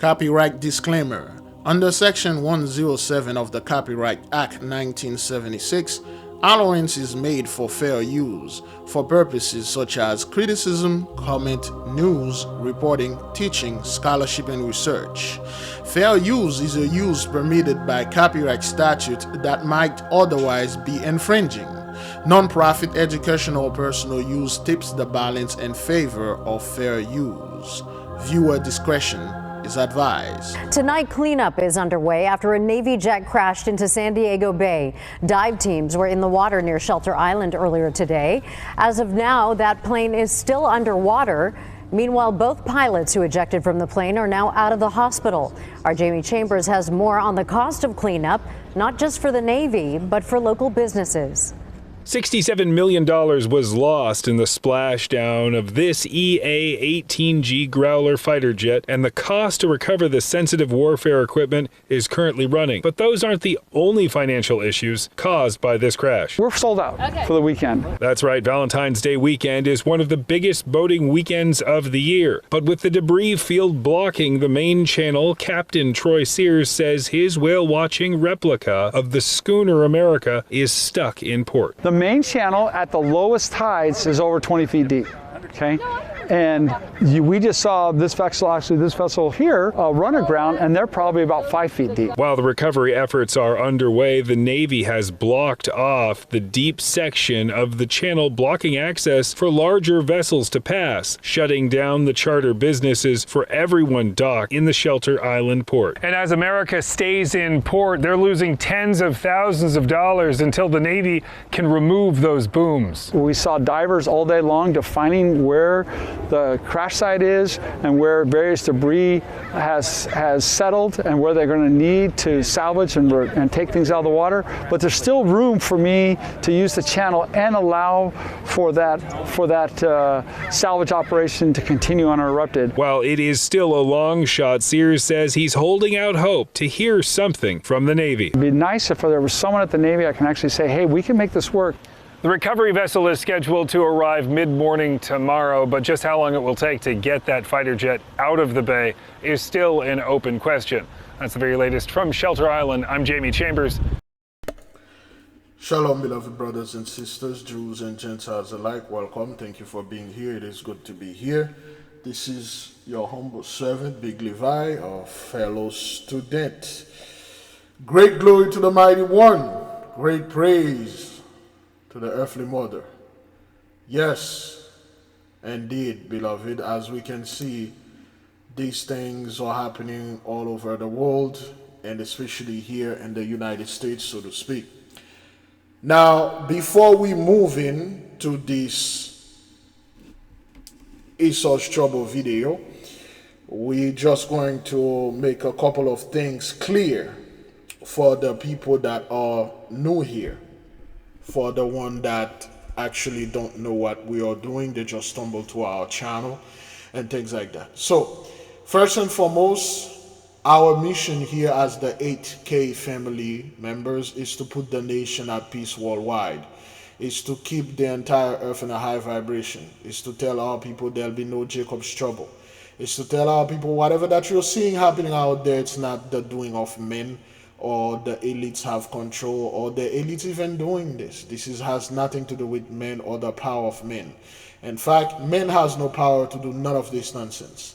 Copyright disclaimer. Under Section 107 of the Copyright Act 1976, allowance is made for fair use for purposes such as criticism, comment, news, reporting, teaching, scholarship, and research. Fair use is a use permitted by copyright statute that might otherwise be infringing. Non-profit educational or personal use tips the balance in favor of fair use. Viewer discretion is advised. Tonight, cleanup is underway after a Navy jet crashed into San Diego Bay. Dive teams were in the water near Shelter Island earlier today. As of now, that plane is still underwater. Meanwhile, both pilots who ejected from the plane are now out of the hospital. Our Jamie Chambers has more on the cost of cleanup, not just for the Navy, but for local businesses. $67 million was lost in the splashdown of this EA-18G Growler fighter jet, and the cost to recover the sensitive warfare equipment is currently running. But those aren't the only financial issues caused by this crash. We're sold out for the weekend. That's right, Valentine's Day weekend is one of the biggest boating weekends of the year. But with the debris field blocking the main channel, Captain Troy Sears says his whale-watching replica of the schooner America is stuck in port. The main channel at the lowest tides is over 20 feet deep, okay? And we just saw this vessel here run aground, and they're probably about 5 feet deep. While the recovery efforts are underway, the Navy has blocked off the deep section of the channel, blocking access for larger vessels to pass, shutting down the charter businesses for everyone docked in the Shelter Island port. And as America stays in port, they're losing tens of thousands of dollars until the Navy can remove those booms. We saw divers all day long defining where the crash site is and where various debris has settled and where they're going to need to salvage and take things out of the water. But there's still room for me to use the channel and allow for that salvage operation to continue uninterrupted. While it is still a long shot, Sears says he's holding out hope to hear something from the Navy. It'd be nice if there was someone at the Navy I can actually say, hey, we can make this work. The recovery vessel is scheduled to arrive mid-morning tomorrow, but just how long it will take to get that fighter jet out of the bay is still an open question. That's the very latest from Shelter Island. I'm Jamie Chambers. Shalom, beloved brothers and sisters, Jews and Gentiles alike. Welcome. Thank you for being here. It is good to be here. This is your humble servant, Big Levi, a fellow student. Great glory to the Mighty One. Great praise to the earthly mother. Yes, indeed, beloved, as we can see, these things are happening all over the world, and especially here in the United States, so to speak. Now, before we move into this Esau's Trouble video, we're just going to make a couple of things clear for the people that are new here. For the one that actually don't know what we are doing, they just stumble to our channel and things like that. So, first and foremost, our mission here as the 8K family members is to put the nation at peace worldwide. Is to keep the entire earth in a high vibration. Is to tell our people there'll be no Jacob's trouble. Is to tell our people whatever that you're seeing happening out there, it's not the doing of men, or the elites have control, or the elites even doing this. This has nothing to do with men or the power of men. In fact, men has no power to do none of this nonsense.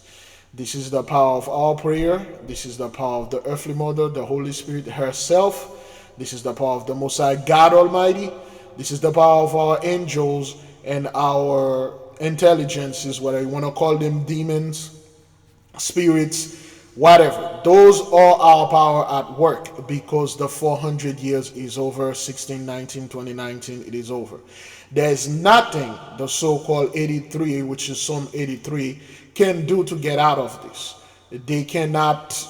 This is the power of our prayer. This is the power of the earthly mother, the Holy Spirit herself. This is the power of the Most High God Almighty. This is the power of our angels and our intelligences, whether you want to call them demons, spirits, whatever. Those are our power at work, because the 400 years is over. 1619, 2019, it is over. There's nothing the so-called 83, which is Psalm 83, can do to get out of this. They cannot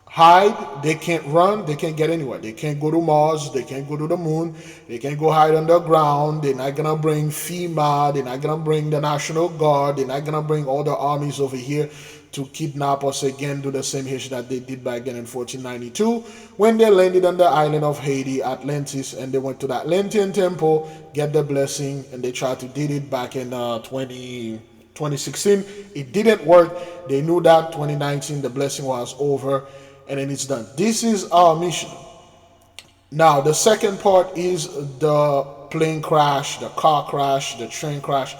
hide, they can't run, they can't get anywhere. They can't go to Mars, they can't go to the moon, they can't go hide underground. They're not gonna bring FEMA, they're not gonna bring the National Guard, they're not gonna bring all the armies over here to kidnap us again, do the same issue that they did back then in 1492 when they landed on the island of Haiti, Atlantis, and they went to the Atlantean temple, get the blessing, and they tried to did it back in 2016, it didn't work. They knew that 2019, the blessing was over, and then it's done. This is our mission. Now, the second part is the plane crash, the car crash, the train crash,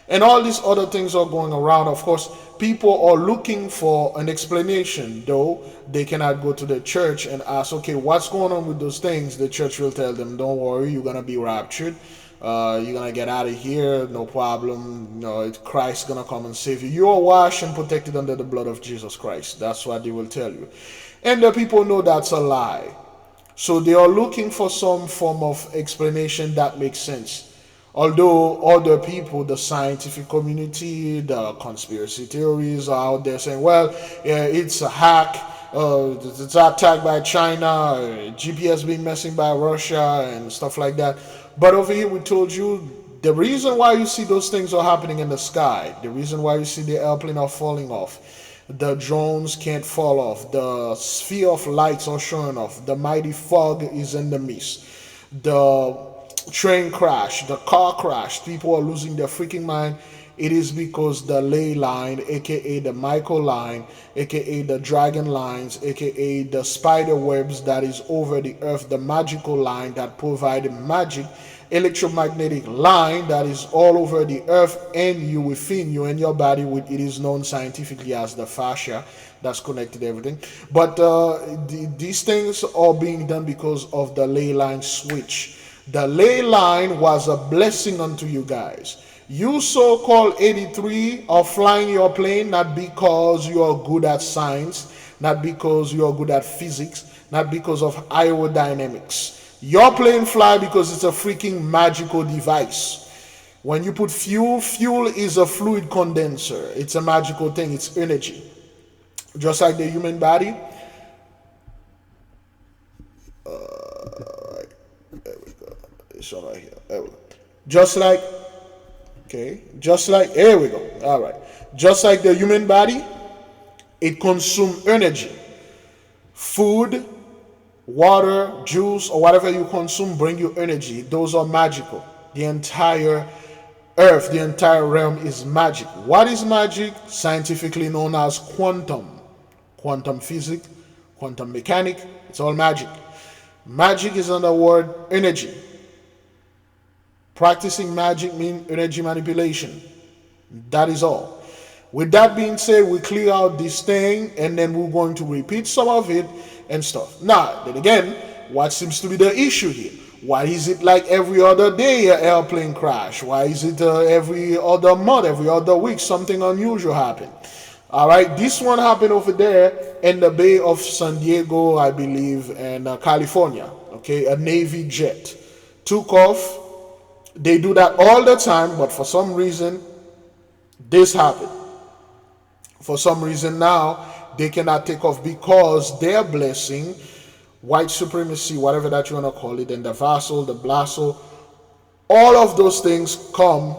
and all these other things are going around. Of course, people are looking for an explanation, though they cannot go to the church and ask, okay, what's going on with those things? The church will tell them, don't worry, you're going to be raptured. You're going to get out of here, no problem. Christ's going to come and save you. You are washed and protected under the blood of Jesus Christ. That's what they will tell you. And the people know that's a lie. So they are looking for some form of explanation that makes sense. Although other people, the scientific community, the conspiracy theories are out there saying, well, it's a hack, it's attacked by China, GPS being messing by Russia and stuff like that. But over here we told you the reason why you see those things are happening in the sky, the reason why you see the airplane are falling off, the drones can't fall off, the sphere of lights are showing off, the mighty fog is in the mist, the train crash, the car crash, people are losing their freaking mind. It is because the ley line, aka the Michael line, aka the dragon lines, aka the spider webs that is over the earth, the magical line that provide magic, electromagnetic line that is all over the earth and you within you and your body, with it is known scientifically as the fascia that's connected to everything. But these things are being done because of the ley line switch. The ley line was a blessing unto you guys. You so-called 83 are flying your plane not because you are good at science, not because you are good at physics, not because of aerodynamics. Your plane fly because it's a freaking magical device. When you put fuel, fuel is a fluid condenser. It's a magical thing. It's energy. Just like the human body. There we go. It's all right here. There we go. Just like, here we go. All right. Just like the human body, it consumes energy. Food, water, juice, or whatever you consume bring you energy. Those are magical. The entire earth, the entire realm is magic. What is magic? Scientifically known as quantum physics, quantum mechanics. It's all magic. Magic is another word, energy. Practicing magic means energy manipulation. That is all. With that being said, we clear out this thing and then we're going to repeat some of it and stuff. Now, then again, what seems to be the issue here? Why is it like every other day an airplane crash? Why is it every other month, every other week something unusual happen? All right, this one happened over there in the Bay of San Diego, I believe, and California. Okay, a Navy jet took off. They do that all the time, but for some reason, this happened. For some reason now, they cannot take off because their blessing, white supremacy, whatever that you want to call it, and the vassal, the blasso, all of those things come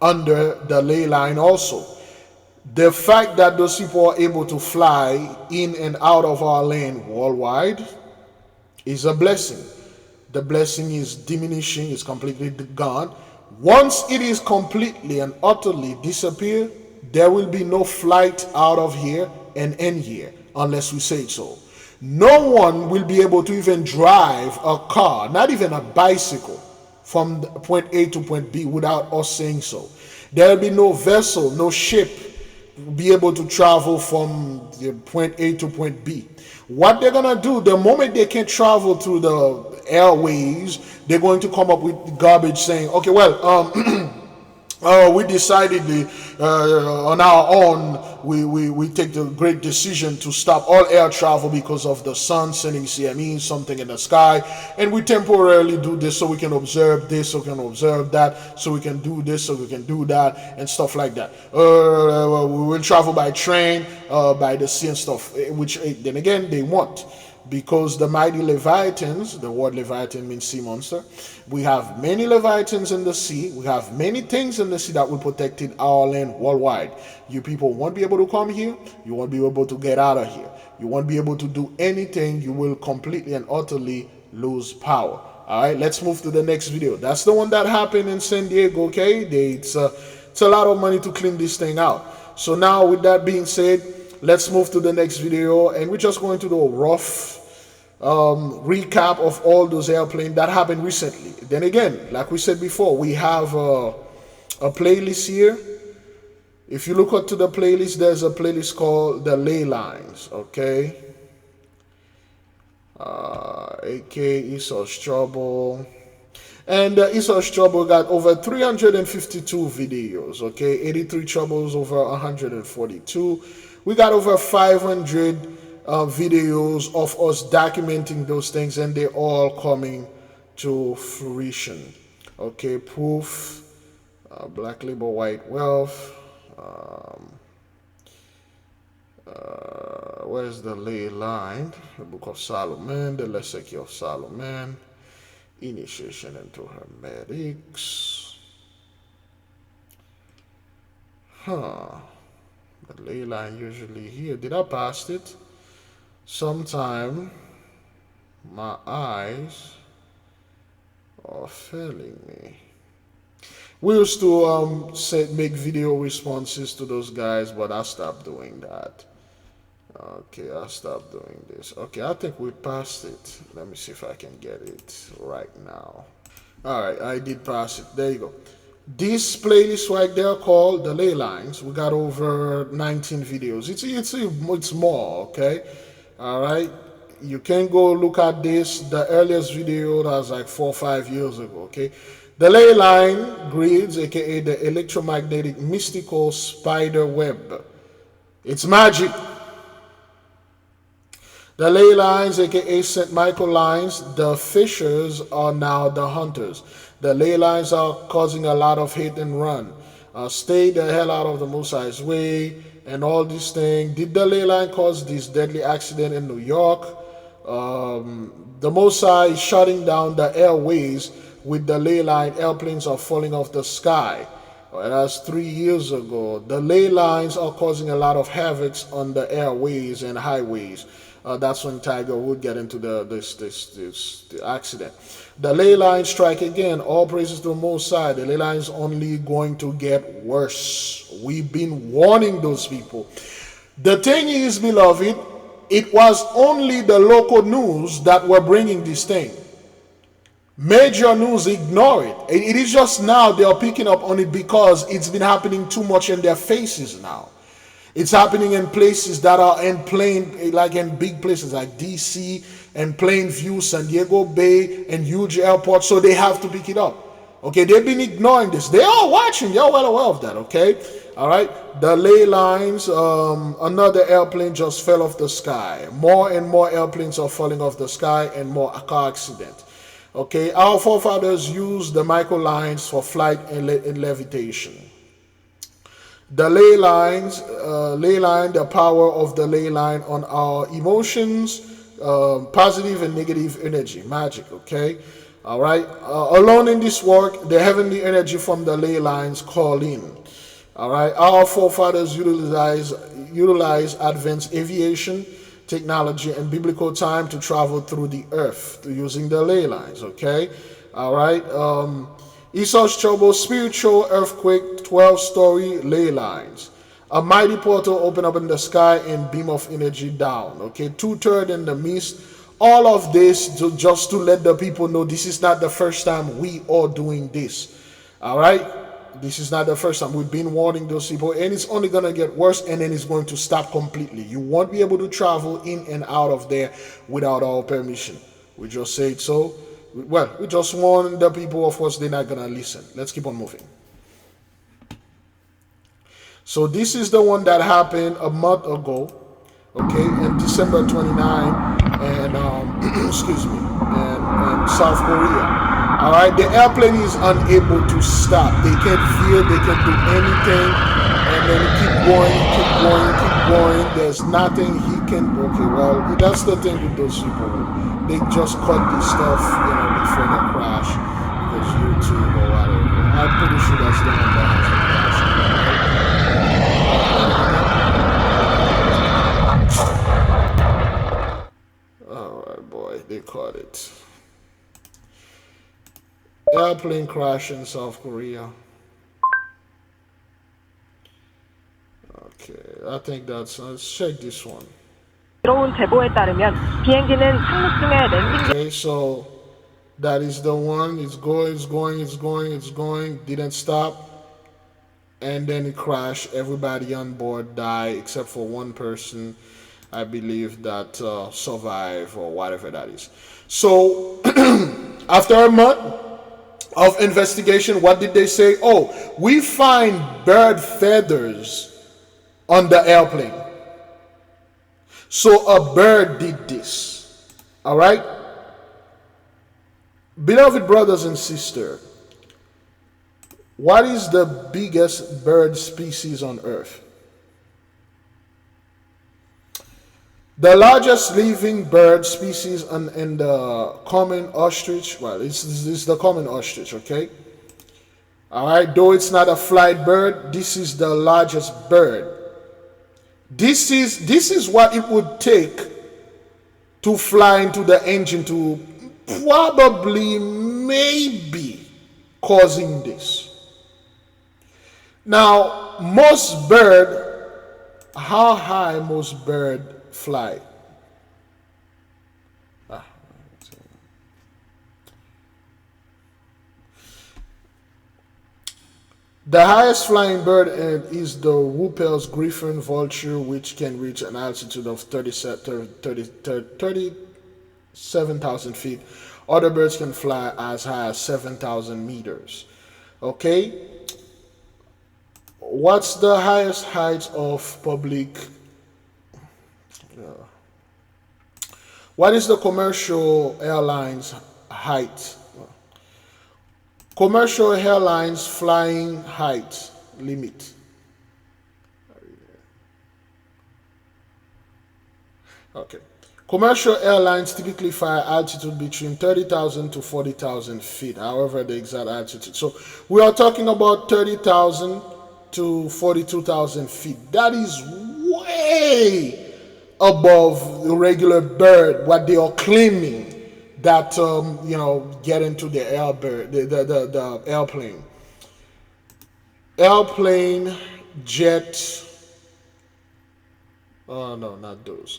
under the ley line also. The fact that those people are able to fly in and out of our land worldwide is a blessing. The blessing is diminishing, is completely gone. Once it is completely and utterly disappear, there will be no flight out of here and in here unless we say so. No one will be able to even drive a car, not even a bicycle, from point A to point B without us saying so. There will be no vessel, no ship be able to travel from the point A to point B. What they're going to do, the moment they can travel through the airways, they're going to come up with garbage saying, okay, well, we decided on our own, we take the great decision to stop all air travel because of the sun sending CME, something in the sky, and we temporarily do this so we can observe this, so we can observe that, so we can do this, so we can do that, and stuff like that. We will travel by train, by the sea and stuff, which then again they want. Because the mighty Leviathans, the word Leviathan means sea monster, we have many Leviathans in the sea, we have many things in the sea that will protect our land worldwide. You people won't be able to come here, you won't be able to get out of here, you won't be able to do anything, you will completely and utterly lose power. Alright, let's move to the next video. That's the one that happened in San Diego, okay? it's a lot of money to clean this thing out. So now with that being said, let's move to the next video, and we're just going to do a rough recap of all those airplanes that happened recently. Then again, like we said before, we have a playlist here. If you look up to the playlist, there's a playlist called the Ley Lines, okay? AK Esau's Trouble. And Esau's Trouble got over 352 videos, okay? 83 Troubles over 142. We got over 500 videos of us documenting those things, and they're all coming to fruition. Okay, Proof, Black Labor, White Wealth. Where's the Ley Line? The Book of Solomon, the Leseki of Solomon, Initiation into Hermetics. The Ley Line usually here. Did I pass it? Sometime my eyes are failing me. We used to make video responses to those guys, but I stopped doing that. Okay, I stopped doing this. Okay, I think we passed it. Let me see if I can get it right now. All right, I did pass it. There you go. This playlist right there called the Ley Lines. We got over 19 videos. It's more, okay? All right. You can go look at this. The earliest video that was like 4 or 5 years ago, okay? The Ley Line grids, aka the electromagnetic mystical spider web. It's magic. The Ley Lines, aka St. Michael Lines, the fishers are now the hunters. The Ley Lines are causing a lot of hit and run. Stay the hell out of the Most High's way and all these things. Did the Ley Line cause this deadly accident in New York? The Most High is shutting down the airways with the Ley Line. Airplanes are falling off the sky. That's 3 years ago. The Ley Lines are causing a lot of havoc on the airways and highways. That's when Tiger would get into the accident. The Ley Line strike again. All praises to the Most High. The Ley Line is only going to get worse. We've been warning those people. The thing is, beloved, it was only the local news that were bringing this thing. Major news ignore it. It is just now they are picking up on it because it's been happening too much in their faces now. It's happening in places that are in plain, like in big places like DC and Plainview, San Diego Bay, and huge airports, so they have to pick it up. Okay, they've been ignoring this. They are watching. They're well aware of that, okay? All right, the Ley Lines, another airplane just fell off the sky. More and more airplanes are falling off the sky and more car accidents. Okay, our forefathers used the Michael Lines for flight and levitation. The Ley Lines, the power of the Ley Line on our emotions, positive and negative energy, magic, okay? All right, alone in this work, the heavenly energy from the Ley Lines call in. All right, our forefathers utilize advanced aviation, technology, and biblical time to travel through the earth using the Ley Lines, okay? All right, Esau's Trouble, spiritual earthquake, 12-story Ley Lines. A mighty portal open up in the sky and beam of energy down. Okay, 2/3 in the mist. All of this just to let the people know this is not the first time we are doing this. All right, this is not the first time. We've been warning those people, and it's only going to get worse, and then it's going to stop completely. You won't be able to travel in and out of there without our permission. We just say it so. Well, we just warn the people, of course, they're not going to listen. Let's keep on moving. So this is the one that happened a month ago, okay, in December 29, and excuse me, and South Korea. All right, the airplane is unable to stop. They can't veer, they can't do anything, and then keep going. There's nothing he can. Okay, well, that's the thing with those people. They just cut this stuff, before the crash, because YouTube or whatever. I'm pretty sure that's the one that has the crash. Alright, boy, they caught it. Airplane crash in South Korea. I think that's. Let's check this one. 들어온 제보에 따르면 비행기는 착륙 중에 랜딩. Okay, so that is the one. It's going, it's going, it's going, it's going. Didn't stop, and then it crashed. Everybody on board died except for one person, I believe, that survived or whatever that is. So after a month of investigation, what did they say? Oh, we find bird feathers on the airplane. So a bird did this. All right? Beloved brothers and sisters, what is the biggest bird species on earth? The largest living bird species in the common ostrich, well, it's the common ostrich, okay? All right, though it's not a flight bird, this is the largest bird. This is what it would take to fly into the engine to probably, maybe, causing this. Now, most bird, how high most bird fly? The highest flying bird is the Whooper's griffon vulture, which can reach an altitude of 37,000 feet. Other birds can fly as high as 7,000 meters. Okay? What's the highest height of public? What is the commercial airlines height? Commercial airlines flying height limit. Okay. Commercial airlines typically fly altitude between 30,000 to 40,000 feet, however the exact altitude. So we are talking about 30,000 to 42,000 feet. That is way above the regular bird, what they are claiming that get into the the airplane. Airplane, jet. Oh no, not those.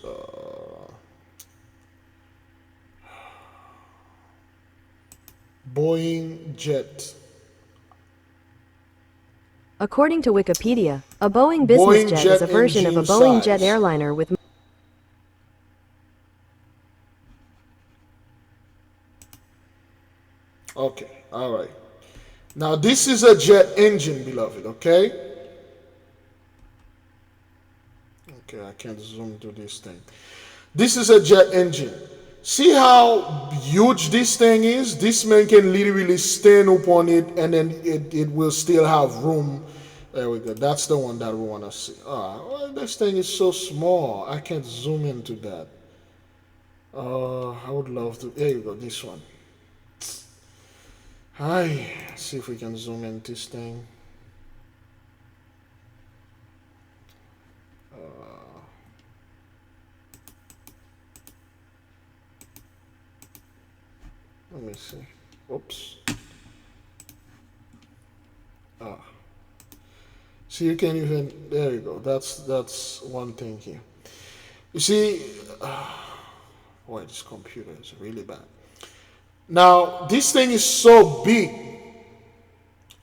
Boeing jet. According to Wikipedia, a Boeing business jet is a version of a Boeing jet airliner with. Okay, all right. Now this is a jet engine, beloved, okay? Okay, I can't zoom to this thing. This is a jet engine. See how huge this thing is? This man can literally stand upon it and then it will still have room. There we go. That's the one that we want to see. Well, this thing is so small. I can't zoom into that. I would love to. There you go, this one. Hi, see if we can zoom in this thing. Let me see. Oops. See, you can't even. There you go. That's one thing here. You see, boy, this computer is really bad. Now, this thing is so big,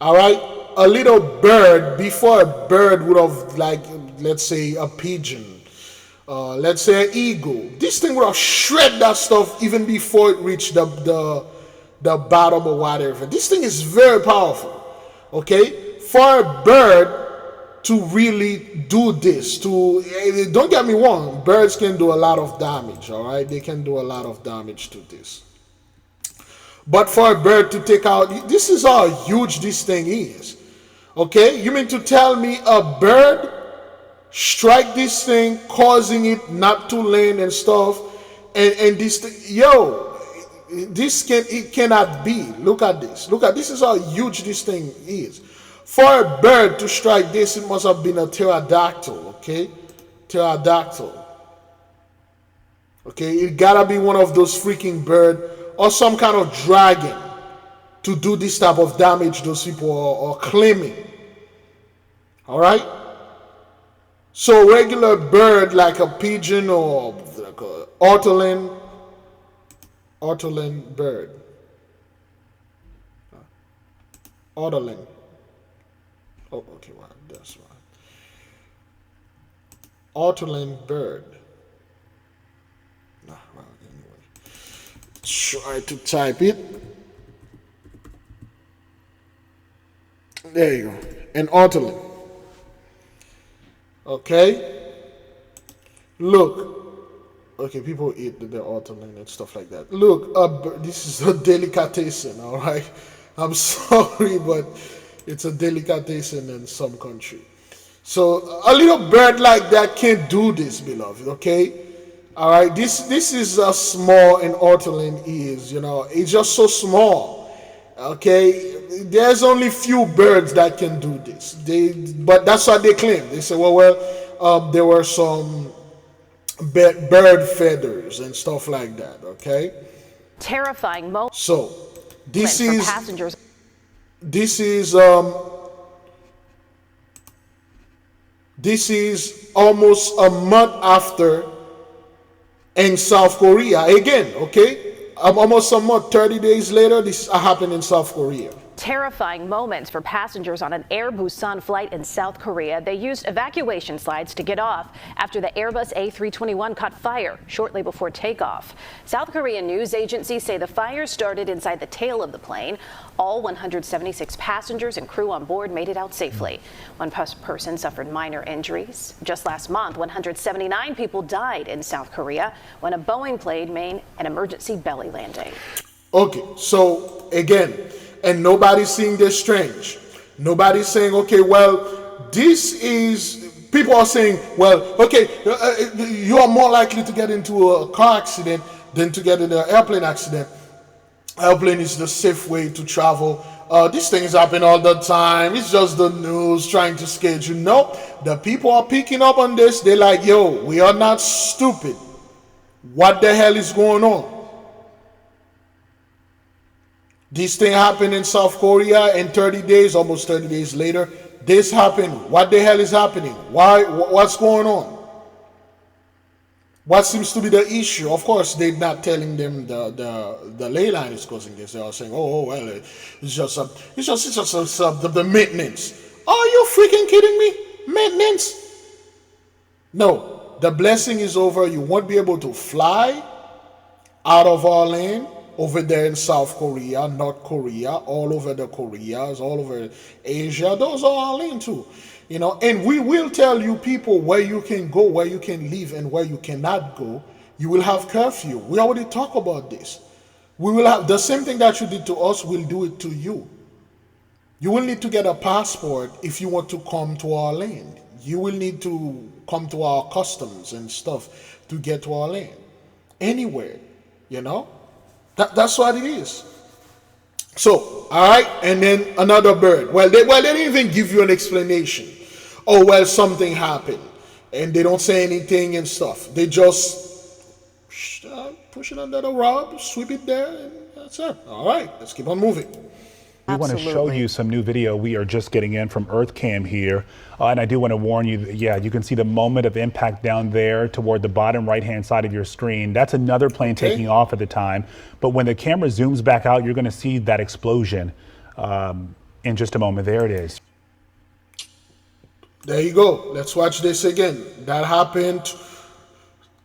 all right? A little bird, before a bird would have, like, let's say a pigeon, let's say an eagle, this thing would have shredded that stuff even before it reached the bottom or whatever. This thing is very powerful, okay? For a bird to really do this, don't get me wrong, birds can do a lot of damage, all right? They can do a lot of damage to this. But for a bird to take out, this is how huge this thing is. Okay? You mean to tell me a bird strike this thing, causing it not to land and stuff, and this thing, it cannot be. Look at this. This is how huge this thing is. For a bird to strike this, it must have been a pterodactyl, okay? Pterodactyl. Okay, it gotta be one of those freaking birds or some kind of dragon to do this type of damage those people are claiming. All right? So regular bird like a pigeon or like a ortolan bird. Ortolan. Oh, okay, well, that's right. Ortolan bird. Well, anyway. Try to type it. There you go. An ortolan. Okay. Look. Okay, people eat the ortolan and stuff like that. Look, this is a delicatessen, all right? I'm sorry, but it's a delicatessen in some country. So a little bird like that can't do this, beloved, okay? All right, this is a small an ortolan is, it's just so small, okay? There's only few birds that can do this. But that's what they claim. They say, well, there were some bird feathers and stuff like that, okay? Terrifying moment. So this is passengers. This is almost a month after in South Korea again, okay? Almost a month, 30 days later, this happened in South Korea. Terrifying moments for passengers on an Air Busan flight in South Korea. They used evacuation slides to get off after the Airbus A321 caught fire shortly before takeoff. South Korean news agencies say the fire started inside the tail of the plane. All 176 passengers and crew on board made it out safely. One person suffered minor injuries. Just last month, 179 people died in South Korea when a Boeing plane made an emergency belly landing. Okay, so again, and nobody's seeing this strange. Nobody's saying, okay, well, this is, people are saying, well, okay, you are more likely to get into a car accident than to get in an airplane accident. Airplane is the safe way to travel. These things happen all the time. It's just the news trying to scare you. No, the people are picking up on this. They're like, yo, we are not stupid. What the hell is going on? This thing happened in South Korea in 30 days, almost 30 days later. This happened. What the hell is happening? Why? What's going on? What seems to be the issue? Of course, they're not telling them the ley line is causing this. They are saying, oh well, it's just the maintenance. Are you freaking kidding me? Maintenance? No, the blessing is over. You won't be able to fly out of our land. Over there in South Korea, North Korea, all over the Koreas, all over Asia, those are all into, and we will tell you people where you can go, where you can live, and where you cannot go. You will have curfew. We already talk about this. We will have the same thing that you did to us, we'll do it to you. You will need to get a passport if you want to come to our land. You will need to come to our customs and stuff to get to our land. Anywhere, That's what it is. So, all right, and then another bird. Well, they didn't even give you an explanation. Oh, well, something happened, and they don't say anything and stuff. They just push it under the rug, sweep it there, and that's it. All right, let's keep on moving. We want to show you some new video we are just getting in from EarthCam here. And I do want to warn you, you can see the moment of impact down there toward the bottom right-hand side of your screen. That's another plane taking off at the time. But when the camera zooms back out, you're going to see that explosion in just a moment. There it is. There you go. Let's watch this again. That happened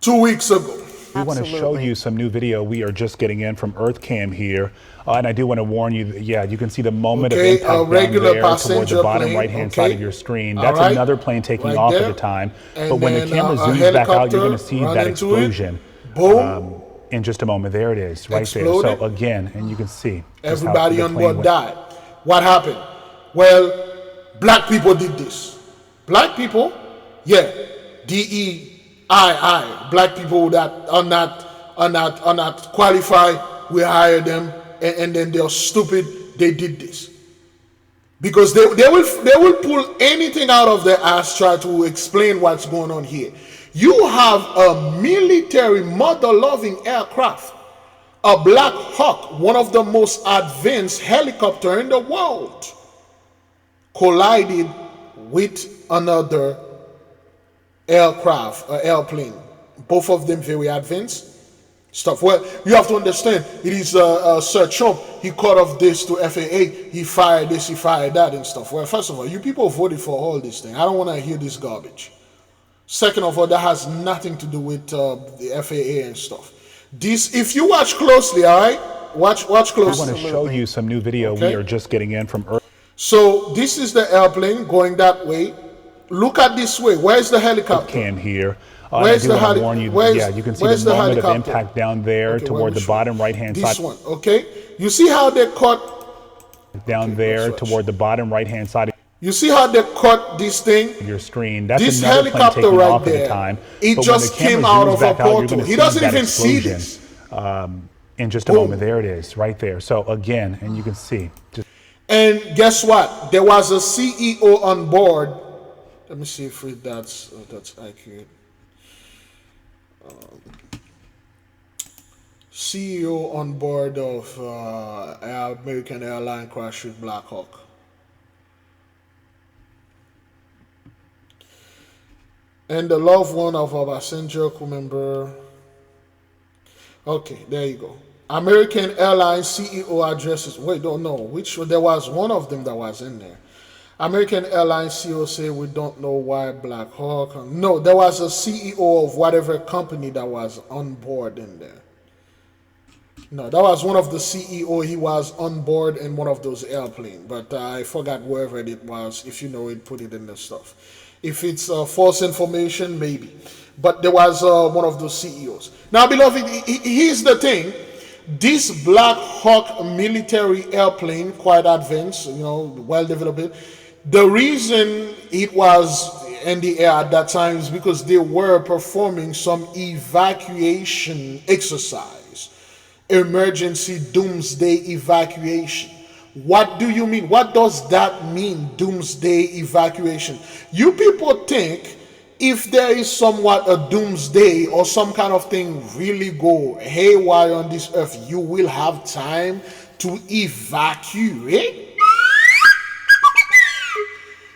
2 weeks ago. We want to show you some new video we are just getting in from EarthCam here. And I do want to warn you, you can see the moment of impact down there toward the bottom right-hand side of your screen. That's another plane taking off at the time. But when the camera zooms back out, you're going to see that explosion in just a moment. There it is, right there. So again, and you can see. Everybody on board died. What happened? Well, black people did this. Black people, DEII. Black people that are not qualified, we hire them, and then they're stupid. They did this because they will pull anything out of their ass, try to explain what's going on here. You have a military, mother-loving aircraft, a Black Hawk, one of the most advanced helicopter in the world, collided with another aircraft, airplane. Both of them very advanced stuff. Well, you have to understand, it is Sir Trump. He cut off this to FAA. He fired this, he fired that and stuff. Well, first of all, you people voted for all this thing. I don't want to hear this garbage. Second of all, that has nothing to do with the FAA and stuff. This, if you watch closely, all right? Watch closely. I want to show you some new video we are just getting in from Earth. So this is the airplane going that way. Look at this way. Where's the helicopter? Cam here. Where's the helicopter? Warn you, yeah, you can see the moment of impact down there toward the bottom right-hand side. This one, okay? You see how they cut down there toward the bottom right-hand side. You see how they cut this thing? Your screen. That's this another helicopter plane taking right off there. At the time. It but just came out of a portal. He doesn't even see this. In just a moment, there it is, right there. So again, and you can see. And guess what? There was a CEO on board. Let me see if that's accurate. CEO on board of American airline crash with Black Hawk. And the loved one of our passenger crew member. Okay, there you go. American Airlines CEO addresses. Wait, don't know which. There was one of them that was in there. American Airlines CEO say we don't know why Black Hawk. No, there was a CEO of whatever company that was on board in there. No, that was one of the CEO. He was on board in one of those airplanes, but I forgot wherever it was. If you know it, put it in the stuff. If it's false information, maybe. But there was one of those CEOs. Now, beloved, here's the thing. This Black Hawk military airplane, quite advanced, well developed. The reason it was in the air at that time is because they were performing some evacuation exercise. Emergency doomsday evacuation. What do you mean? What does that mean, doomsday evacuation? You people think if there is somewhat a doomsday or some kind of thing really go haywire on this earth, you will have time to evacuate?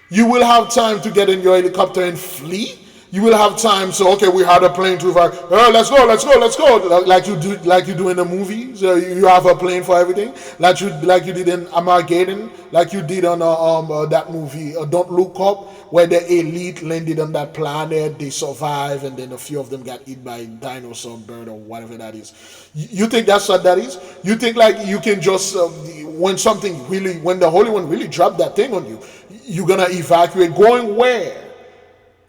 You will have time to get in your helicopter and flee? You will have time. So okay, we had a plane to evacuate. Let's go. Like you do in the movies. You have a plane for everything. Like you did in Armageddon. Like you did on that movie Don't Look Up, where the elite landed on that planet. They survived, and then a few of them got eaten by dinosaur bird or whatever that is. You think that's what that is? You think like you can just when the Holy One really dropped that thing on you, you're gonna evacuate? Going where?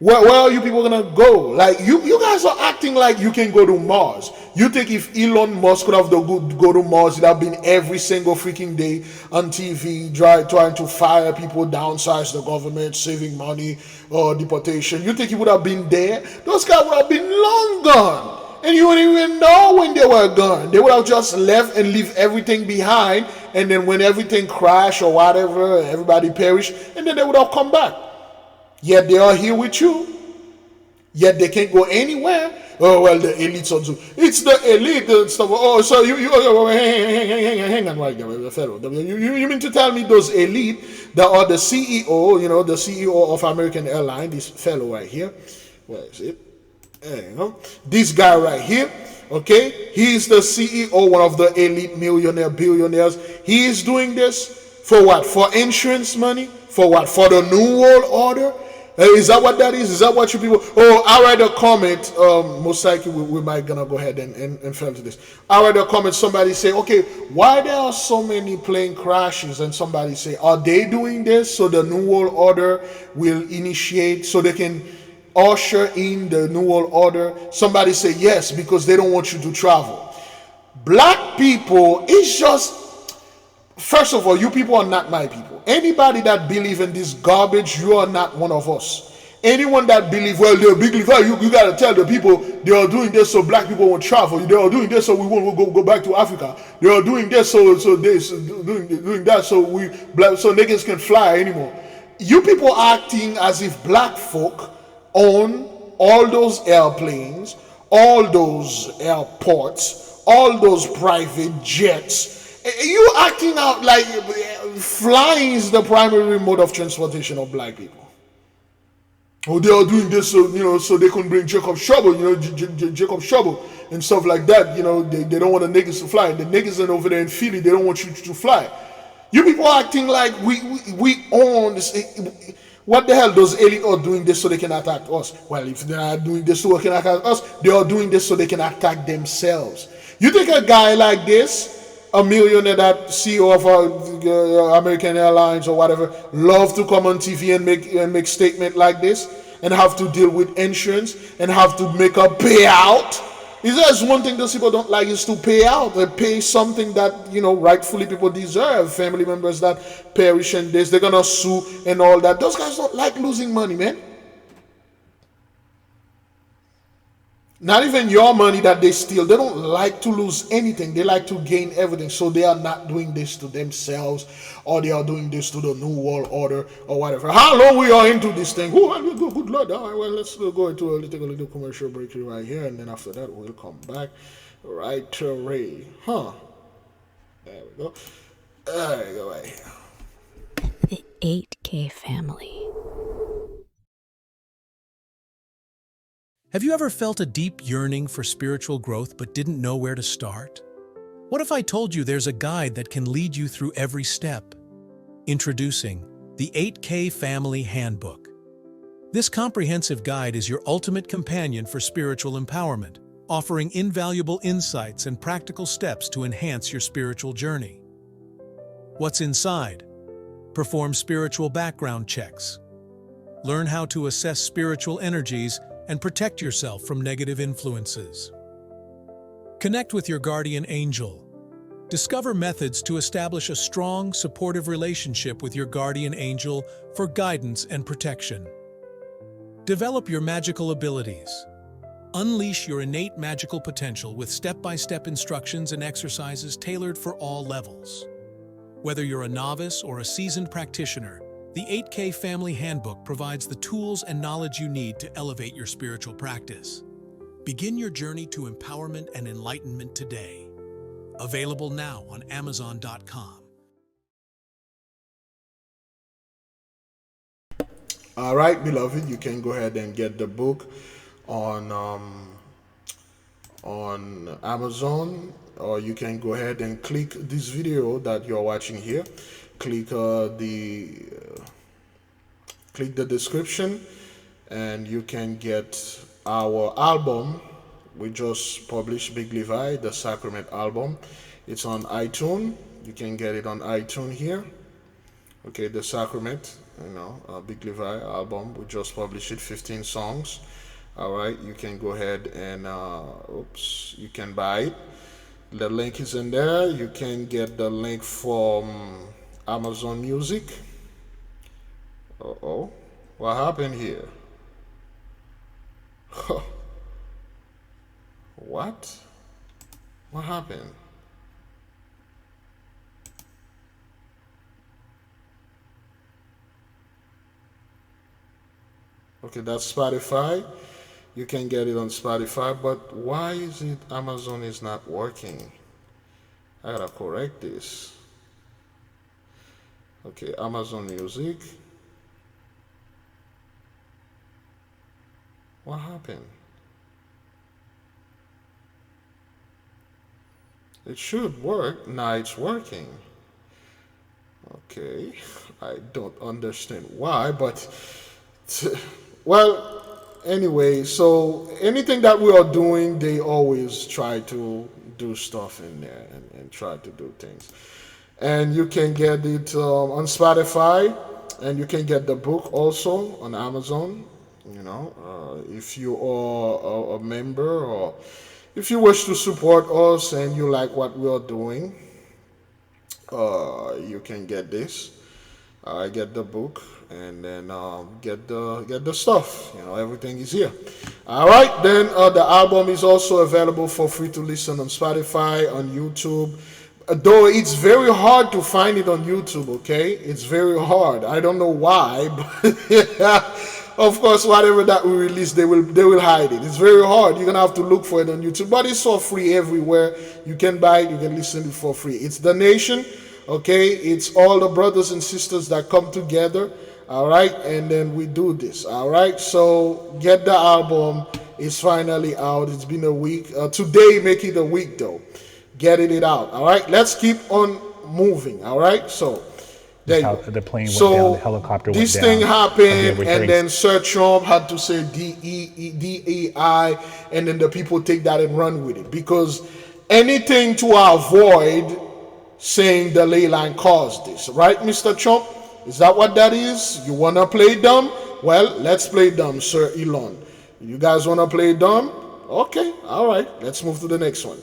Where are you people gonna go? Like you guys are acting like you can go to Mars. You think if Elon Musk could have go to Mars, he'd have been every single freaking day on TV trying to fire people, downsize the government, saving money, or deportation. You think he would have been there? Those guys would have been long gone. And you wouldn't even know when they were gone. They would have just left and leave everything behind. And then when everything crashed or whatever, everybody perished, and then they would have come back. Yet they are here with you. Yet they can't go anywhere. Oh, well, the elites are too. It's the elite and stuff. Oh, so you hang on right there, fellow. You mean to tell me those elite that are the CEO, the CEO of American Airlines, this fellow right here. Where is it? There you go. This guy right here. Okay, he's the CEO, one of the elite billionaires. He is doing this for what? For insurance money? For what? For the New World Order? Is that what that is? Is that what you people? Oh, I read a comment. Most likely we might gonna go ahead and fall to this. I read a comment. Somebody say, okay, why there are so many plane crashes? And somebody say, are they doing this so the New World Order will initiate, so they can usher in the New World Order? Somebody say yes, because they don't want you to travel. Black people, it's just, first of all, you people are not my people. Anybody that believe in this garbage, you are not one of us. Anyone that believe, well, they're Big Levi, you got to tell the people they are doing this so black people won't travel. They are doing this so we won't go back to Africa. They are doing this so doing that so so niggas can fly anymore. You people acting as if black folk own all those airplanes, all those airports, all those private jets. You acting out like flying is the primary mode of transportation of black people. Oh, they are doing this so they can bring Jacob Trouble, Jacob Trouble and stuff like that. They don't want the niggas to fly. The niggas are over there in Philly, they don't want you to fly. You people acting like we own this. What the hell does Elite are doing this so they can attack us? Well, if they're not doing this so they can attack us, they are doing this so they can attack themselves. You think a guy like this, a millionaire, that CEO of American Airlines or whatever, love to come on TV and make statement like this and have to deal with insurance and have to make a payout? Is there's one thing those people don't like is to pay out. They pay something that rightfully people deserve. Family members that perish and this, they're gonna sue and all that. Those guys don't like losing money, man. Not even your money that they steal. They don't like to lose anything. They like to gain everything. So they are not doing this to themselves, or they are doing this to the New World Order or whatever. How long we are into this thing? Oh, good Lord. All right, well, let's go into take a little commercial break right here, and then after that we'll come back right away. There we go. There we go right here. The 8K family. Have you ever felt a deep yearning for spiritual growth but didn't know where to start? What if I told you there's a guide that can lead you through every step? Introducing the 8K Family Handbook. This comprehensive guide is your ultimate companion for spiritual empowerment, offering invaluable insights and practical steps to enhance your spiritual journey. What's inside? Perform spiritual background checks. Learn how to assess spiritual energies and protect yourself from negative influences. Connect with your guardian angel. Discover methods to establish a strong, supportive relationship with your guardian angel for guidance and protection. Develop your magical abilities. Unleash your innate magical potential with step-by-step instructions and exercises tailored for all levels. Whether you're a novice or a seasoned practitioner, the 8K Family Handbook provides the tools and knowledge you need to elevate your spiritual practice. Begin your journey to empowerment and enlightenment today. Available now on Amazon.com. All right, beloved, you can go ahead and get the book on Amazon, or you can go ahead and click this video that you're watching here. Click click the description, and you can get our album. We just published Big Levi, the Sacrament album. It's on iTunes. You can get it on iTunes here. Okay, the Sacrament, Big Levi album. We just published it, 15 songs. All right, you can go ahead and you can buy it. The link is in there. You can get the link from Amazon Music. What happened here? What happened? Okay, that's Spotify. You can get it on Spotify, but why is it Amazon is not working? I gotta correct this. Okay, Amazon Music. What happened? It should work. Now it's working. Okay, I don't understand why, but well, anyway, so anything that we are doing, they always try to do stuff in there and try to do things. And you can get it on Spotify, and you can get the book also on Amazon. If you are a member, or if you wish to support us and you like what we are doing, you can get this. Get the book, and then get the stuff. Everything is here. All right, then the album is also available for free to listen on Spotify, on YouTube. Though it's very hard to find it on YouTube. Okay, it's very hard. I don't know why, but of course, whatever that we release, they will hide it. It's very hard. You're gonna have to look for it on YouTube, but it's for free everywhere. You can buy it. You can listen to it for free. It's the nation. Okay, it's all the brothers and sisters that come together All right, and then we do this. All right, so get the album. It's finally out. It's been a week. Today, make it a week though. Getting it out. All right, let's keep on moving. All right, so there you go. The plane went down, the helicopter went down. This thing happened, and then Sir Trump had to say DEI, and then the people take that and run with it, because anything to avoid saying the ley line caused this, right, Mr. Trump? Is that what that is? You want to play dumb? Well, let's play dumb, Sir Elon. You guys want to play dumb? Okay, all right. Let's move to the next one.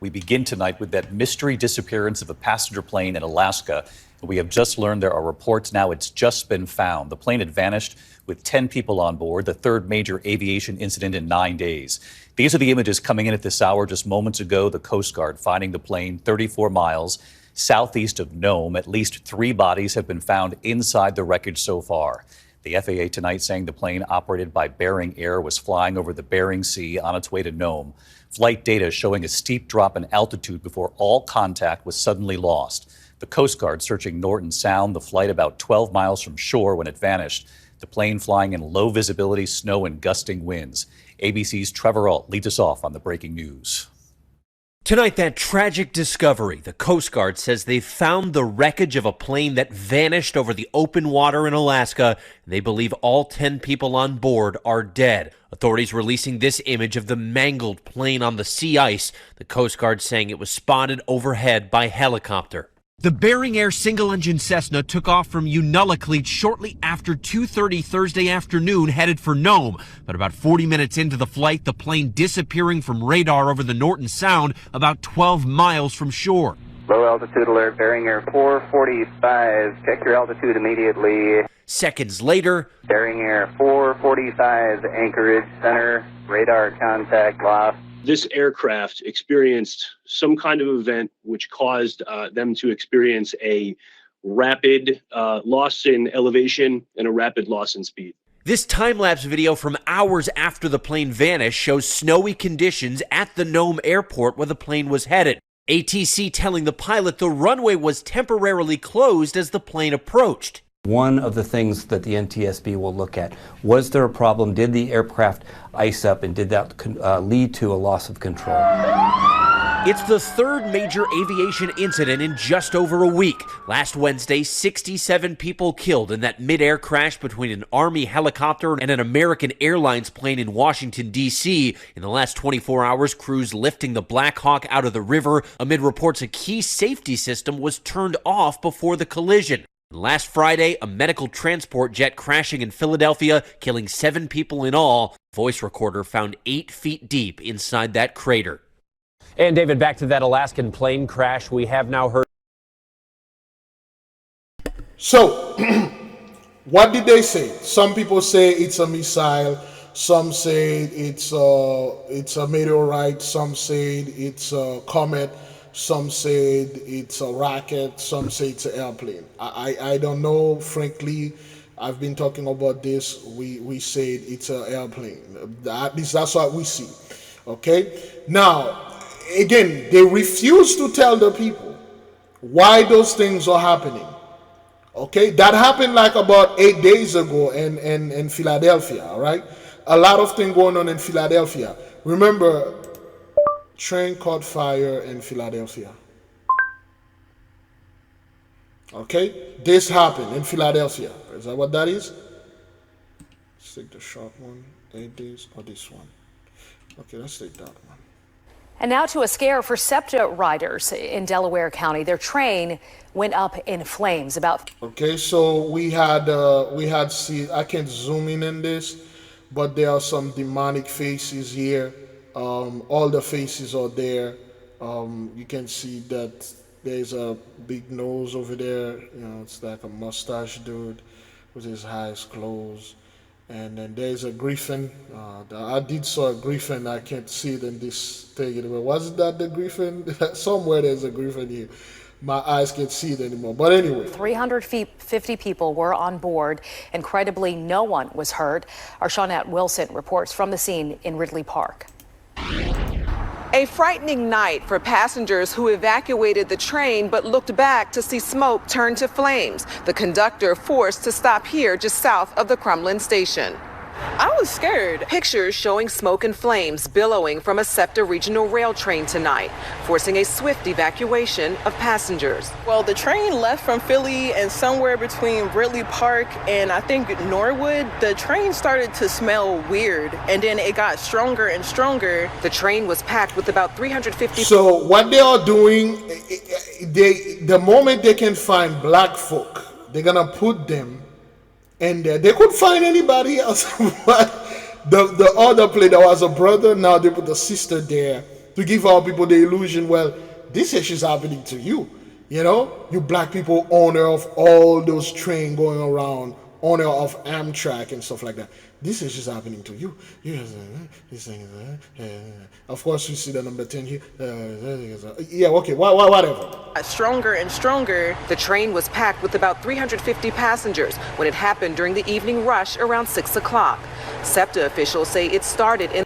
We begin tonight with that mystery disappearance of a passenger plane in Alaska. We have just learned there are reports now it's just been found. The plane had vanished with 10 people on board, the third major aviation incident in 9 days. These are the images coming in at this hour. Just moments ago, the Coast Guard finding the plane 34 miles southeast of Nome. At least 3 bodies have been found inside the wreckage so far. The FAA tonight saying the plane operated by Bering Air was flying over the Bering Sea on its way to Nome. Flight data showing a steep drop in altitude before all contact was suddenly lost. The Coast Guard searching Norton Sound, the flight about 12 miles from shore when it vanished. The plane flying in low visibility, snow and gusting winds. ABC's Trevor Ault leads us off on the breaking news. Tonight, that tragic discovery. The Coast Guard says they found the wreckage of a plane that vanished over the open water in Alaska. They believe all 10 people on board are dead. Authorities releasing this image of the mangled plane on the sea ice. The Coast Guard saying it was spotted overhead by helicopter. The Bering Air single-engine Cessna took off from Unalakleet shortly after 2:30 Thursday afternoon, headed for Nome. But about 40 minutes into the flight, the plane disappearing from radar over the Norton Sound, about 12 miles from shore. Low altitude alert, Bering Air 445. Check your altitude immediately. Seconds later, Bering Air 445, Anchorage Center, radar contact lost. This aircraft experienced some kind of event which caused them to experience a rapid loss in elevation and a rapid loss in speed. This time-lapse video from hours after the plane vanished shows snowy conditions at the Nome airport where the plane was headed. ATC telling the pilot the runway was temporarily closed as the plane approached. One of the things that the NTSB will look at, was there a problem? Did the aircraft ice up, and did that lead to a loss of control? It's the third major aviation incident in just over a week. Last Wednesday, 67 people killed in that mid-air crash between an Army helicopter and an American Airlines plane in Washington, D.C. In the last 24 hours, crews lifting the Black Hawk out of the river amid reports a key safety system was turned off before the collision. Last Friday, a medical transport jet crashing in Philadelphia, killing 7 people in all. Voice recorder found 8 feet deep inside that crater. And David, back to that Alaskan plane crash. We have now heard. So, what did they say? Some people say it's a missile. Some say it's a meteorite. Some say it's a comet. Some said it's a rocket. Some say it's an airplane. I don't know, frankly. I've been talking about this. We said it's an airplane. At least that's what we see. Okay? Now, again, they refuse to tell the people why those things are happening. Okay? That happened like about 8 days ago in Philadelphia, all right? A lot of things going on in Philadelphia. Remember, train caught fire in Philadelphia. Okay, this happened in Philadelphia. Is that what that is? Let's take the short one, 8 days, or this one. Okay, let's take that one. And now to a scare for SEPTA riders in Delaware County. Their train went up in flames. Okay, so we had see. I can't zoom in this, but there are some demonic faces here. All the faces are there. You can see that there's a big nose over there. You know, it's like a mustache dude with his eyes closed. And then there's a griffin. I did saw a griffin. I can't see it in this thing anymore. Wasn't that the griffin? Somewhere there's a griffin here. My eyes can't see it anymore. But anyway. 350 people were on board. Incredibly, no one was hurt. Our Shawnette Wilson reports from the scene in Ridley Park. A frightening night for passengers who evacuated the train but looked back to see smoke turn to flames. The conductor forced to stop here just south of the Crumlin station. I was scared. Pictures showing smoke and flames billowing from a SEPTA regional rail train tonight, forcing a swift evacuation of passengers. Well, the train left from Philly and somewhere between Ridley Park and I think Norwood, the train started to smell weird and then it got stronger and stronger. The train was packed with about 350. So what they are doing, the moment they can find black folk, they're gonna put them. And they could find anybody else. But the other place, there was a brother, now they put a sister there to give our people the illusion, well, this is happening to you. You know, you black people, owner of all those trains going around, owner of Amtrak and stuff like that. This is just happening to you. Of course, you see the number 10 here. Yeah, okay, whatever. Stronger and stronger. The train was packed with about 350 passengers when it happened during the evening rush around 6 o'clock. SEPTA officials say it started in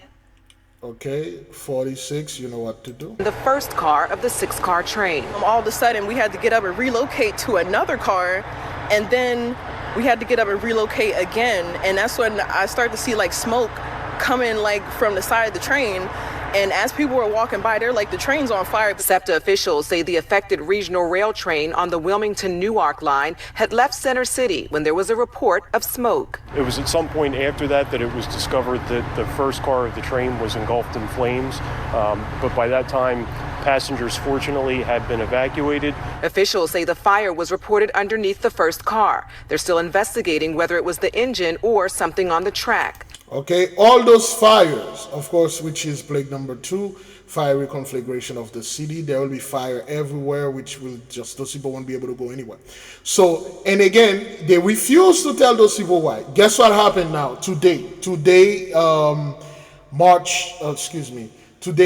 Okay, 46, you know what to do. the first car of the 6-car train. All of a sudden, we had to get up and relocate to another car, and then we had to get up and relocate again. And that's when I started to see like smoke coming like from the side of the train. And as people were walking by, they're like, the train's on fire. SEPTA officials say the affected regional rail train on the Wilmington-Newark line had left Center City when there was a report of smoke. It was at some point after that it was discovered that the first car of the train was engulfed in flames. But by that time, passengers fortunately had been evacuated. Officials say the fire was reported underneath the first car. They're still investigating whether it was the engine or something on the track. Okay, all those fires, of course, which is plague number 2, fire reconfiguration of the city. There will be fire everywhere, which will just, those people won't be able to go anywhere. So, and again, they refuse to tell those people why. Guess what happened now? Today,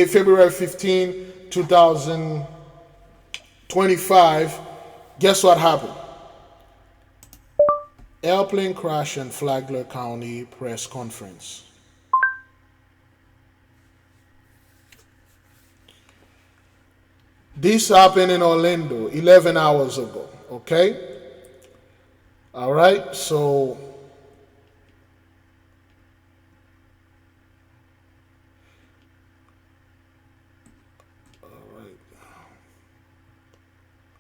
February 15, 2025, guess what happened? Airplane crash in Flagler County press conference. This happened in Orlando 11 hours ago, okay? All right, so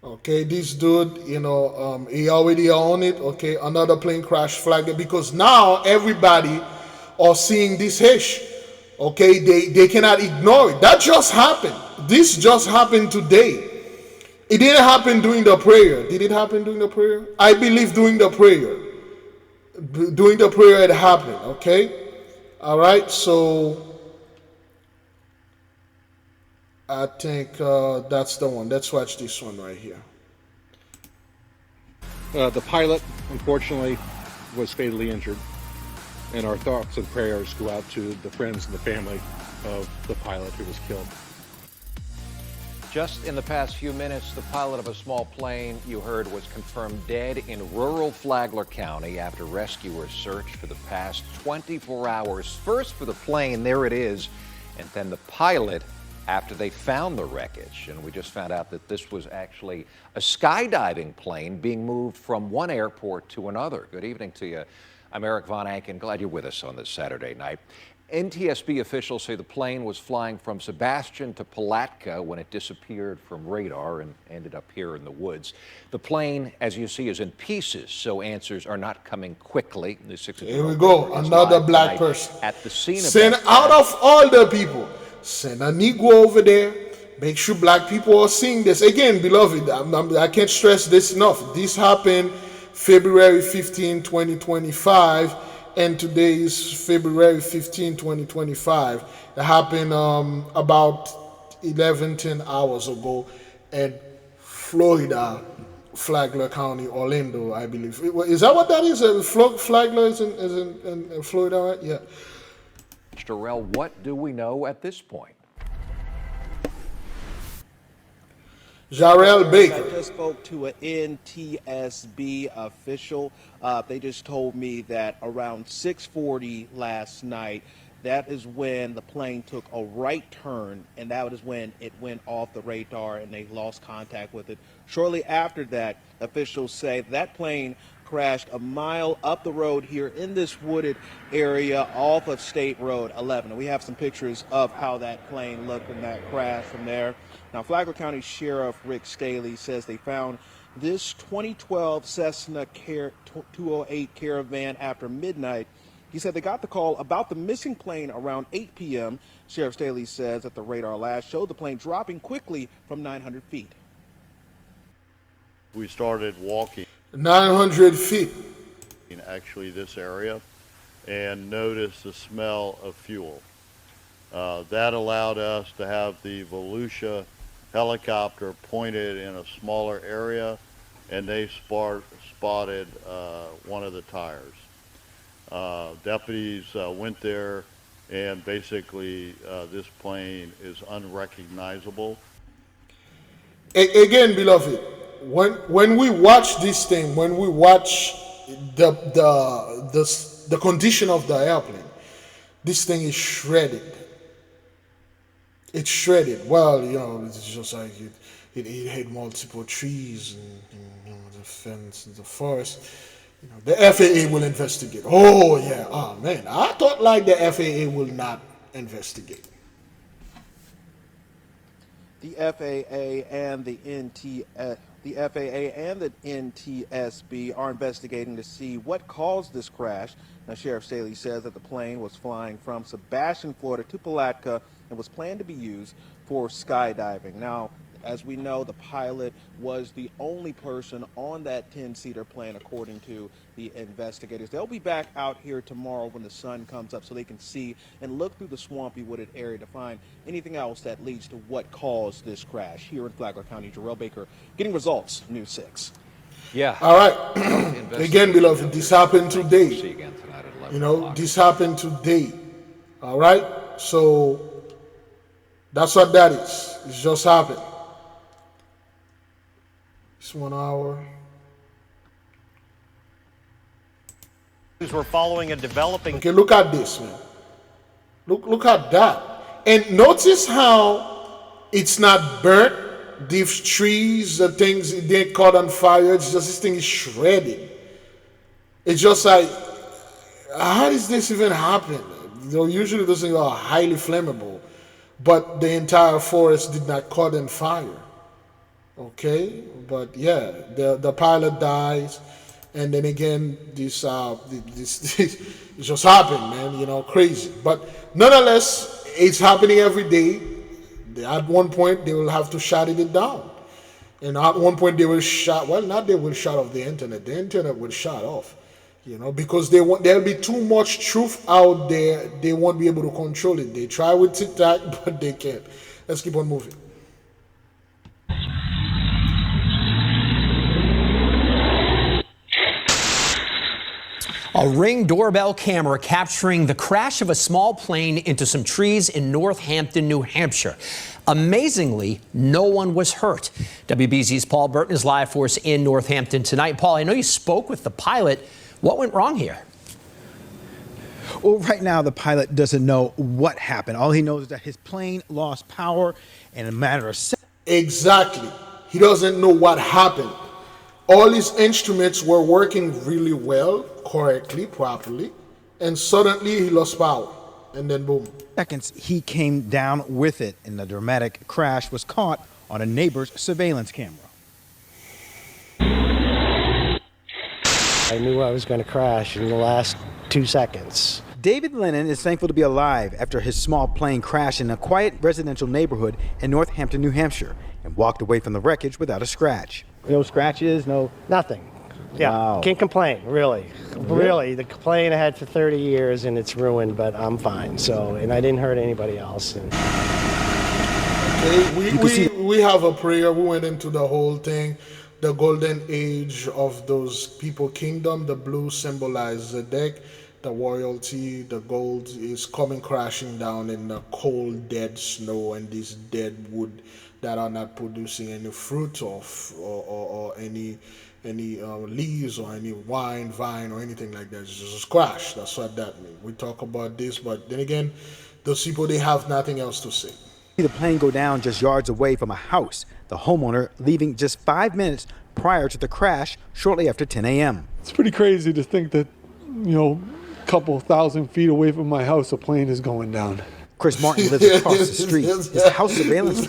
okay, this dude, you know, he already on it. Okay, another plane crash flagged because now everybody are seeing this hash. Okay, they cannot ignore it. That just happened. This just happened today. It didn't happen during the prayer. Did it happen during the prayer? I believe during the prayer. During the prayer it happened. Okay, all right. So I think that's the one. Let's watch this one right here. The pilot, unfortunately, was fatally injured, and our thoughts and prayers go out to the friends and the family of the pilot who was killed. Just in the past few minutes, the pilot of a small plane you heard was confirmed dead in rural Flagler County after rescuers searched for the past 24 hours. First for the plane, there it is, and then the pilot after they found the wreckage. And we just found out that this was actually a skydiving plane being moved from one airport to another. Good evening to you. I'm Eric Von Anken. Glad you're with us on this Saturday night. NTSB officials say the plane was flying from Sebastian to Palatka when it disappeared from radar and ended up here in the woods. The plane, as you see, is in pieces, so answers are not coming quickly. Here we go, another black person. At the scene of send out of all the people, send a Negro over there. Make sure black people are seeing this. Again, beloved, I can't stress this enough. This happened February 15, 2025. And today is February 15, 2025. It happened about 10 hours ago at Florida, Flagler County, Orlando, I believe. Is that what that is? Flagler is in Florida, right? Yeah. Jarrell, what do we know at this point? Jarrell Baker. I just spoke to an NTSB official. They just told me that around 6:40 last night, that is when the plane took a right turn, and that is when it went off the radar and they lost contact with it. Shortly after that, officials say that plane crashed a mile up the road here in this wooded area off of State Road 11. And we have some pictures of how that plane looked in that crash from there. Now, Flagler County Sheriff Rick Staley says they found this 2012 Cessna 208 Caravan after midnight. He said they got the call about the missing plane around 8 p.m. Sheriff Staley says that the radar last showed the plane dropping quickly from 900 feet. We started walking 900 feet in actually this area and noticed the smell of fuel. That allowed us to have the Volusia helicopter pointed in a smaller area, and they spotted one of the tires. Deputies went there, and basically this plane is unrecognizable. Again, beloved, when we watch this thing, when we watch the condition of the airplane, this thing is shredded. It's shredded. Well, it's just like it hit multiple trees and the fence and the forest. The FAA will investigate. Oh yeah. Oh man, I thought like the FAA will not investigate. The FAA and the NTSB are investigating to see what caused this crash. Now, Sheriff Staley says that the plane was flying from Sebastian, Florida to Palatka and was planned to be used for skydiving. Now, as we know, the pilot was the only person on that 10-seater plane, according to the investigators. They'll be back out here tomorrow when the sun comes up so they can see and look through the swampy wooded area to find anything else that leads to what caused this crash. Here in Flagler County, Jarrell Baker getting results, News 6. Yeah. All right. Again, beloved, this happened today. This happened today. All right. So that's what that is. It's just happened. It's 1 hour. We're following a developing. Okay, look at this, man. Look at that. And notice how it's not burnt. These trees, the things, they caught on fire. It's just this thing is shredded. It's just like, how does this even happen? Usually those things are highly flammable, but the entire forest did not caught on fire. Okay, but yeah, the pilot dies, and then again, this just happened, man. Crazy. But nonetheless, it's happening every day. At one point, they will have to shut it down, and at one point they will shut. Well, not they will shut off the internet. The internet will shut off, because there'll be too much truth out there. They won't be able to control it. They try with TikTok, but they can't. Let's keep on moving. A Ring doorbell camera capturing the crash of a small plane into some trees in Northampton, New Hampshire. Amazingly, no one was hurt. WBZ's Paul Burton is live for us in Northampton tonight. Paul, I know you spoke with the pilot. What went wrong here? Well, right now, the pilot doesn't know what happened. All he knows is that his plane lost power in a matter of seconds. Exactly. He doesn't know what happened. All his instruments were working really well, correctly, properly, and suddenly he lost power, and then boom. Seconds, he came down with it, and the dramatic crash was caught on a neighbor's surveillance camera. I knew I was going to crash in the last 2 seconds. David Lennon is thankful to be alive after his small plane crashed in a quiet residential neighborhood in Northampton, New Hampshire, and walked away from the wreckage without a scratch. No scratches, nothing. Yeah, wow. Can't complain, really. Really, the plane I had for 30 years and it's ruined, but I'm fine. So, and I didn't hurt anybody else. And... Okay, we have a prayer. We went into the whole thing. The golden age of those people kingdom. The blue symbolizes the deck. The royalty, the gold is coming crashing down in the cold, dead snow and this dead wood that are not producing any fruit or any any leaves or any vine or anything like that. It's just crashed. That's what that means. We talk about this, but then again, those people, they have nothing else to say. The plane go down just yards away from a house. The homeowner leaving just 5 minutes prior to the crash shortly after 10 a.m. It's pretty crazy to think that, a couple thousand feet away from my house, a plane is going down. Chris Martin lives across the street. His house surveillance.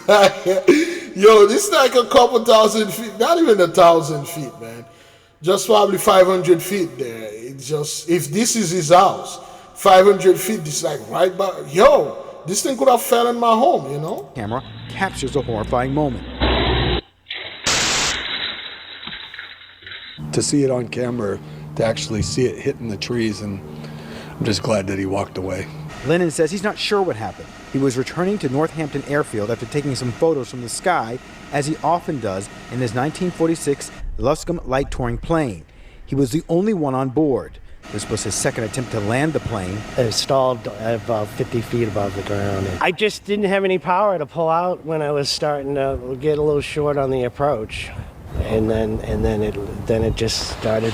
Yo, this is like a couple thousand feet, not even 1,000 feet, man. Just probably 500 feet there. It's just, if this is his house, 500 feet, it's like right by, this thing could have fell in my home, Camera captures a horrifying moment. To see it on camera, to actually see it hitting the trees, and I'm just glad that he walked away. Lennon says he's not sure what happened. He was returning to Northampton Airfield after taking some photos from the sky, as he often does in his 1946 Luscombe light touring plane. He was the only one on board. This was his second attempt to land the plane. It stalled about 50 feet above the ground. I just didn't have any power to pull out when I was starting to get a little short on the approach. And then it just started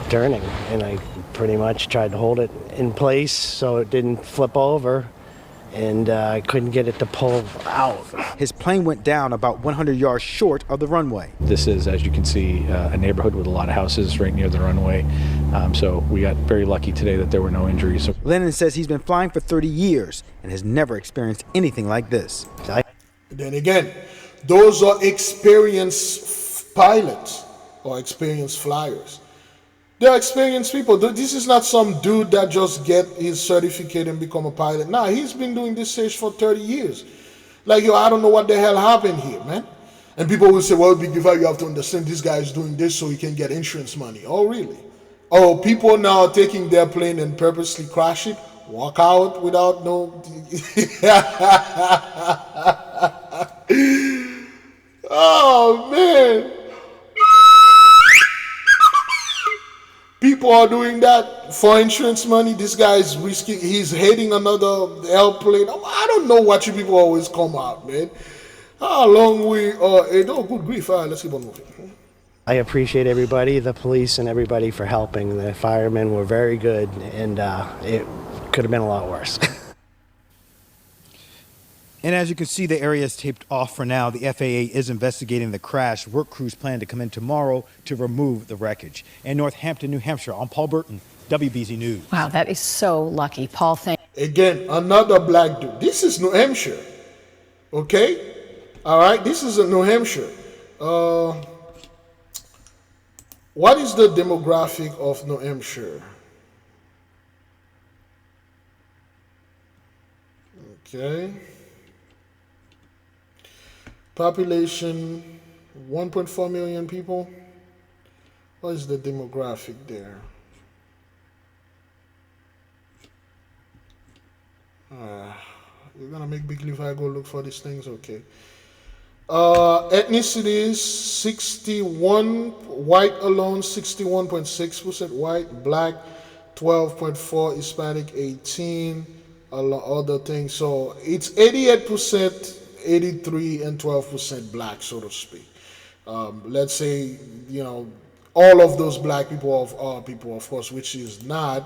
turning, and I pretty much tried to hold it in place so it didn't flip over, and I couldn't get it to pull out. His plane went down about 100 yards short of the runway. This is, as you can see, a neighborhood with a lot of houses right near the runway, so we got very lucky today that there were no injuries. Lennon says he's been flying for 30 years and has never experienced anything like this. Then again, those are experienced pilots or experienced flyers. They're experienced people. This is not some dude that just get his certificate and become a pilot. Nah, he's been doing this stage for 30 years. Like, I don't know what the hell happened here, man. And people will say, well, Big Levi, you have to understand this guy is doing this so he can get insurance money. Oh, really? Oh, people now taking their plane and purposely crash it, walk out without no... Oh, man. People are doing that for insurance money. This guy is risking, he's hitting another airplane. I don't know what you people always come out, man. How long we, good grief. All right, let's keep on moving. I appreciate everybody, the police and everybody for helping. The firemen were very good, and it could have been a lot worse. And as you can see, the area is taped off for now. The FAA is investigating the crash. Work crews plan to come in tomorrow to remove the wreckage. In Northampton, New Hampshire, I'm Paul Burton, WBZ News. Wow, that is so lucky. Paul, thank you. Again, another black dude. This is New Hampshire. Okay? All right, this is New Hampshire. What is the demographic of New Hampshire? Okay. Population 1.4 million people. What is the demographic there? You're gonna make Big Levi go look for these things? Okay. Ethnicities 61 white alone, 61.6% white, black 12.4%, Hispanic 18%, other things. So it's 88%. 83 and 12% black, so to speak. Let's say, all of those black people are people, of course, which is not,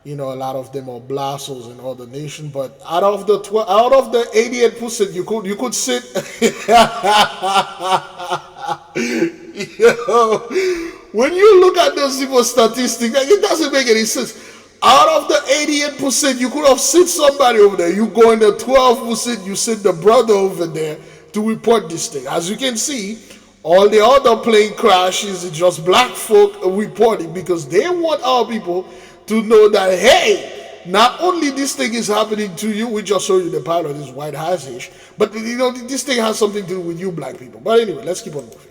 a lot of them are blassos in other nations, but out of the 88%, you could sit, when you look at those people's statistics, it doesn't make any sense. Out of the 88%, you could have sent somebody over there. You go in the 12%, you send the brother over there to report this thing. As you can see, all the other plane crashes, it's just black folk reporting because they want our people to know that, hey, not only this thing is happening to you, we just showed you the pilot is white hash, but this thing has something to do with you black people. But anyway, let's keep on moving.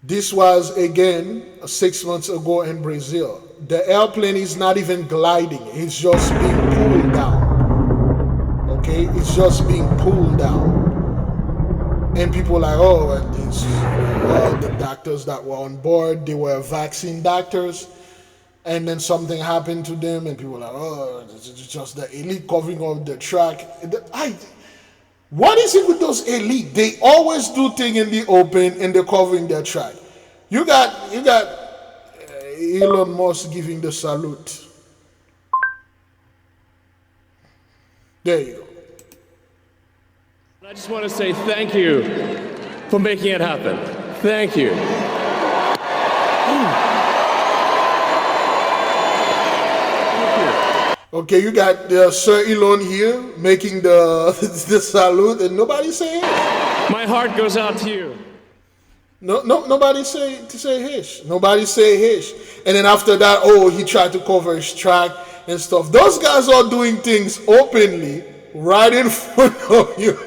This was, again, 6 months ago in Brazil. The airplane is not even gliding. It's just being pulled down. Okay? It's just being pulled down. And people are like, the doctors that were on board, they were vaccine doctors. and then something happened to them, and people are like, oh, it's just the elite covering up the track. What is it with those elite? They always do things in the open and they're covering their track. You got Elon Musk giving the salute. There you go. I just want to say thank you for making it happen. Thank you. Okay, you got Sir Elon here making the salute, and nobody saying hish. My heart goes out to you. Nobody say hish. Nobody say hish. And then after that, oh, he tried to cover his track and stuff. Those guys are doing things openly, right in front of you,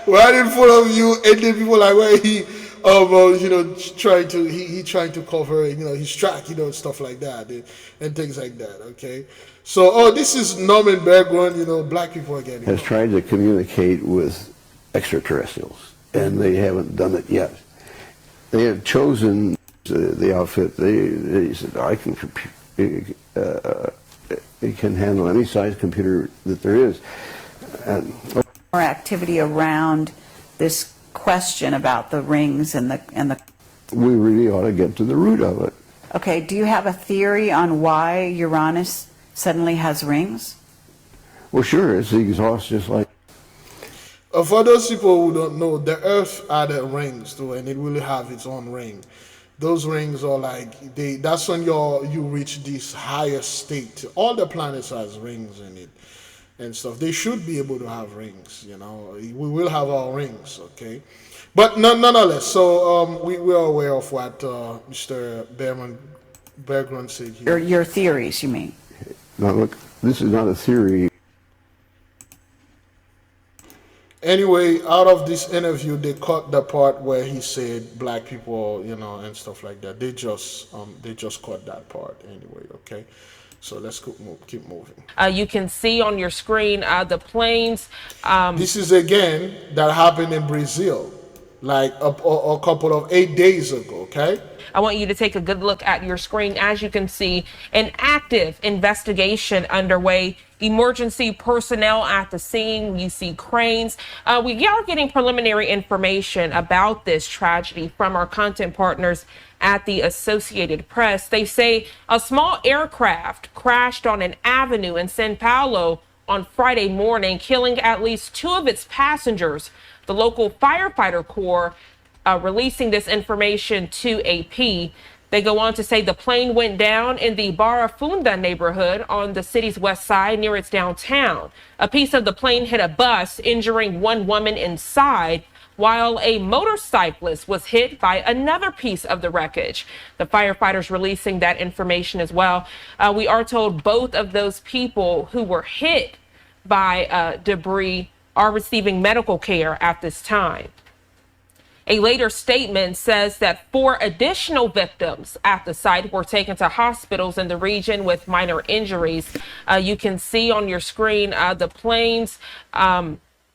right in front of you, and then people are like, well, he trying to cover, his track, stuff like that, and things like that. Okay, so this is Norman Berggruen. Black people are getting has tried to communicate with extraterrestrials, and they haven't done it yet. They have chosen the outfit. They said, I can it can handle any size computer that there is. And more activity around this question about the rings and the. We really ought to get to the root of it. Okay, do you have a theory on why Uranus suddenly has rings? Well, sure, it's the exhaust, just like. For those people who don't know, the Earth added rings too, and it will have its own ring. Those rings are like that's when you reach this higher state. All the planets has rings in it and stuff. They should be able to have rings. We will have our rings, okay. But nonetheless, so we are aware of what Mr. Berggruen said here. Your theories, you mean? Now look, this is not a theory. Anyway, out of this interview, they cut the part where he said black people, and stuff like that. They just cut that part anyway. Okay, so let's keep moving. You can see on your screen the planes. This is again that happened in Brazil, like a couple of 8 days ago. Okay. I want you to take a good look at your screen. As you can see, an active investigation underway. Emergency personnel at the scene. You see cranes. We are getting preliminary information about this tragedy from our content partners at the Associated Press. They say a small aircraft crashed on an avenue in São Paulo on Friday morning, killing at least 2 of its passengers. The local firefighter corps releasing this information to AP. They go on to say the plane went down in the Barra Funda neighborhood on the city's west side near its downtown. A piece of the plane hit a bus, injuring 1 woman inside, while a motorcyclist was hit by another piece of the wreckage. The firefighters releasing that information as well. We are told both of those people who were hit by debris are receiving medical care at this time. A later statement says that 4 additional victims at the site were taken to hospitals in the region with minor injuries. You can see on your screen the planes,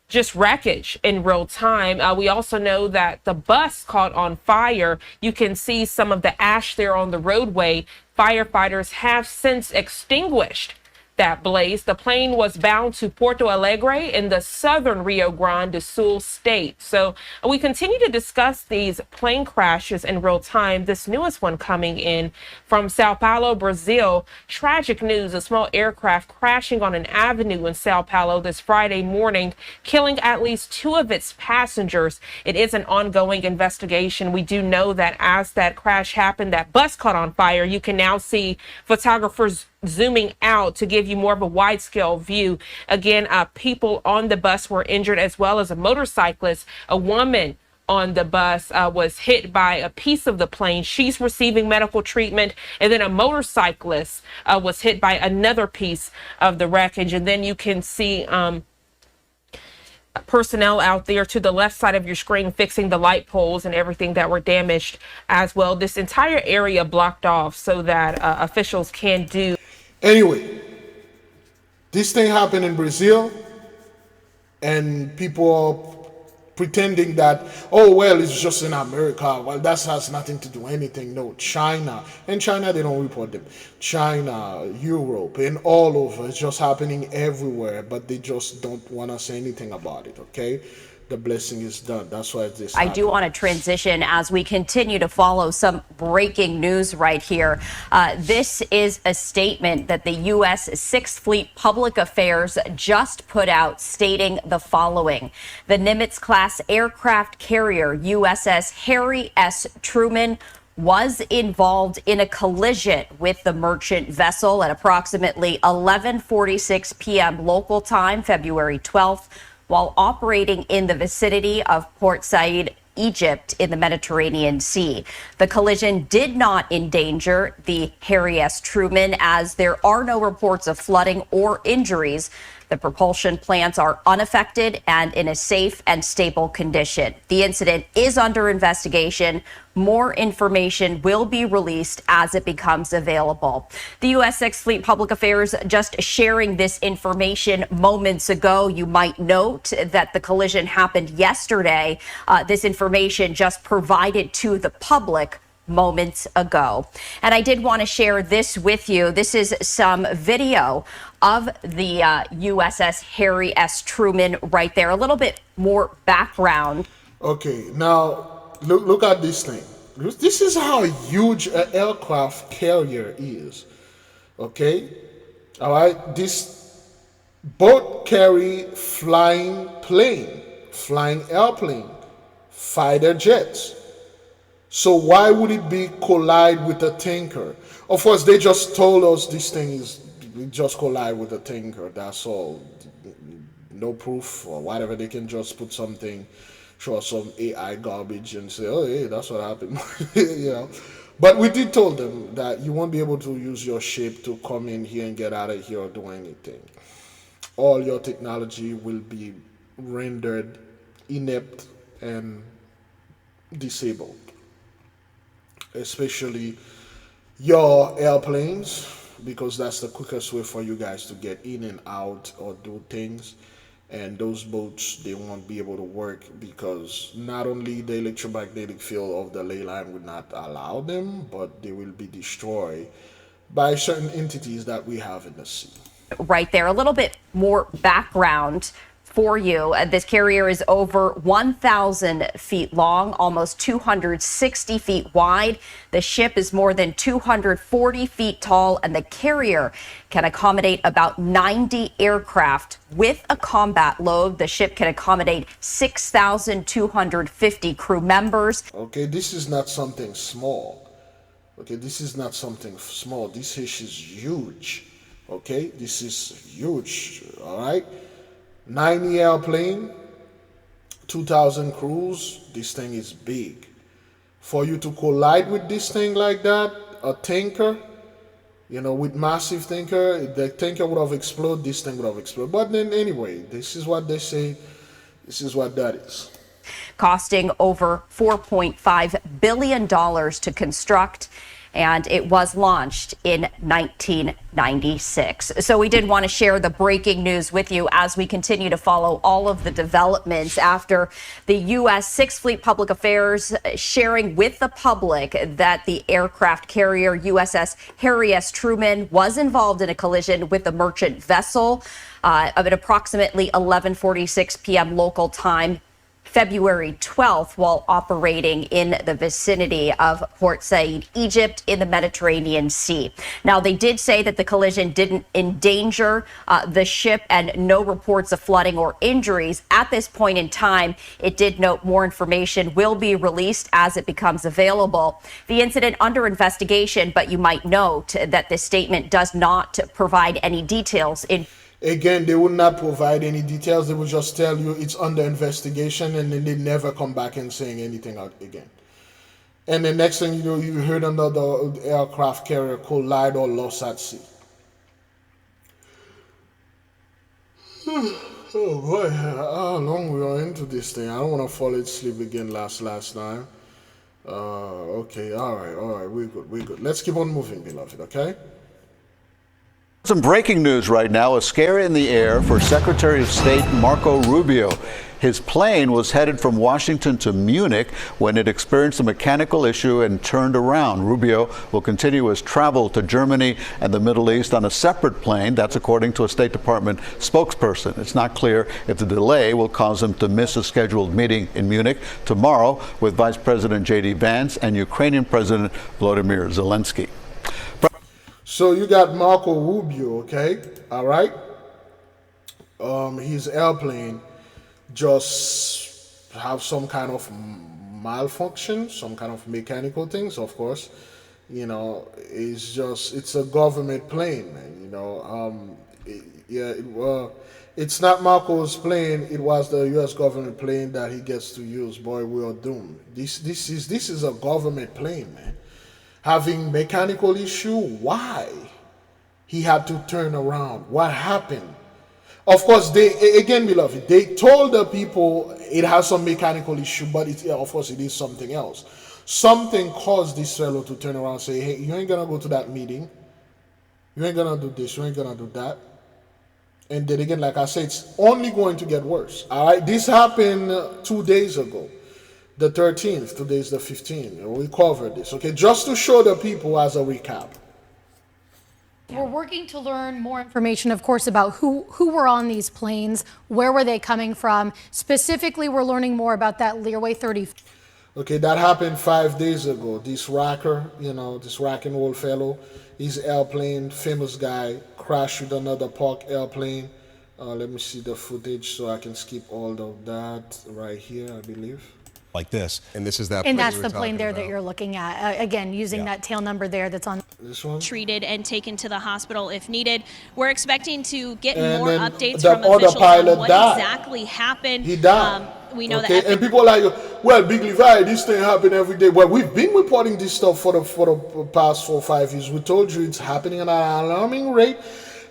just wreckage in real time. We also know that the bus caught on fire. You can see some of the ash there on the roadway. Firefighters have since extinguished that blaze. The plane was bound to Porto Alegre in the southern Rio Grande do Sul state. So we continue to discuss these plane crashes in real time. This newest one coming in from Sao Paulo, Brazil. Tragic news, a small aircraft crashing on an avenue in Sao Paulo this Friday morning, killing at least 2 of its passengers. It is an ongoing investigation. We do know that as that crash happened, that bus caught on fire. You can now see photographers zooming out to give you more of a wide scale view. Again, people on the bus were injured, as well as a motorcyclist. A woman on the bus was hit by a piece of the plane. She's receiving medical treatment. And then a motorcyclist was hit by another piece of the wreckage. And then you can see personnel out there to the left side of your screen fixing the light poles and everything that were damaged as well. This entire area blocked off so that officials can do. Anyway, this thing happened in Brazil, and people pretending that, oh, well, it's just in America. Well, that has nothing to do anything. No, China. And China, they don't report them. China, Europe, and all over. It's just happening everywhere, but they just don't want to say anything about it, okay? The blessing is done. That's why this I do want to transition as we continue to follow some breaking news right here. This is a statement that the U.S. Sixth Fleet Public Affairs just put out stating the following. The Nimitz-class aircraft carrier USS Harry S. Truman was involved in a collision with the merchant vessel at approximately 11:46 p.m. local time, February 12th. While operating in the vicinity of Port Said, Egypt, in the Mediterranean Sea. The collision did not endanger the Harry S. Truman, as there are no reports of flooding or injuries. The propulsion plants are unaffected and in a safe and stable condition. The incident is under investigation. More information will be released as it becomes available. The U.S. Sixth Fleet Public Affairs just sharing this information moments ago. You might note that the collision happened yesterday. This information just provided to the public moments ago. And I did want to share this with you. This is some video of the USS Harry S. Truman right there. A little bit more background. Okay, now look at this thing. This is how huge an aircraft carrier is. Okay, all right. This boat carry flying plane, flying airplane, fighter jets. So why would it be collide with a tanker? Of course, they just told us this thing is just collide with a tanker. That's all. No proof or whatever. They can just put something, show some AI garbage and say, oh, hey, that's what happened. You know. But we did tell them that you won't be able to use your ship to come in here and get out of here or do anything. All your technology will be rendered inept and disabled. Especially your airplanes, because that's the quickest way for you guys to get in and out or do things. And those boats, they won't be able to work because not only the electromagnetic field of the ley line would not allow them, but they will be destroyed by certain entities that we have in the sea. Right there, a little bit more background for you. This carrier is over 1,000 feet long, almost 260 feet wide. The ship is more than 240 feet tall, and the carrier can accommodate about 90 aircraft. With a combat load, the ship can accommodate 6,250 crew members. Okay, this is not something small. Okay, this is not something small. This fish is huge. Okay, this is huge. All right. 90 airplane, 2,000 crews. This thing is big. For you to collide with this thing like that, a tanker, you know, with massive tanker, the tanker would have exploded, this thing would have exploded. But then anyway, this is what they say. This is what that is. Costing over $4.5 billion to construct, and it was launched in 1996. So we did want to share the breaking news with you as we continue to follow all of the developments after the U.S. Sixth Fleet Public Affairs sharing with the public that the aircraft carrier USS Harry S. Truman was involved in a collision with a merchant vessel at approximately 11:46 p.m. local time, February 12th, while operating in the vicinity of Port Said, Egypt, in the Mediterranean Sea. Now, they did say that the collision didn't endanger the ship and no reports of flooding or injuries. At this point in time, it did note more information will be released as it becomes available. The incident under investigation, but you might note that this statement does not provide any details. Again, they will not provide any details. They will just tell you it's under investigation, and then they never come back and saying anything out again. And the next thing you know, you heard another aircraft carrier collide or lost at sea. Oh boy, how long we are into this thing? I don't want to fall asleep again last time. Okay, all right, we're good. Let's keep on moving, beloved, okay? Some breaking news right now, a scare in the air for Secretary of State Marco Rubio. His plane was headed from Washington to Munich when it experienced a mechanical issue and turned around. Rubio will continue his travel to Germany and the Middle East on a separate plane. That's according to a State Department spokesperson. It's not clear if the delay will cause him to miss a scheduled meeting in Munich tomorrow with Vice President J.D. Vance and Ukrainian President Volodymyr Zelensky. So you got Marco Rubio, okay? All right. His airplane just have some kind of malfunction, some kind of mechanical things, of course. You know, it's a government plane, man. You know, it's not Marco's plane. It was the U.S. government plane that he gets to use. Boy, we are doomed. This is a government plane, man. Having mechanical issue, why? He had to turn around. What happened? Of course, again, beloved, they told the people it has some mechanical issue, but of course it is something else. Something caused this fellow to turn around and say, hey, you ain't gonna go to that meeting. You ain't gonna do this, you ain't gonna do that. And then again, like I said, it's only going to get worse. All right, this happened 2 days ago. The 13th, today's the 15th. We covered this, okay? Just to show the people as a recap. We're working to learn more information, of course, about who were on these planes, where were they coming from. Specifically, we're learning more about that Learway 30. Okay, that happened 5 days ago. This rocker, you know, this rock and roll fellow, his airplane, famous guy, crashed with another parked airplane. Let me see the footage so I can skip all of that right here, I believe. Like this, and this is that. And that's the plane there that you're looking at. Again, using that tail number there that's on. This one? Treated and taken to the hospital if needed. We're expecting to get And more then updates the from other officials pilot on what died. exactly happened. He died. We know okay? that. And people are like, well, Big Levi, this thing happen every day. Well, we've been reporting this stuff for the past 4 or 5 years. We told you it's happening at an alarming rate.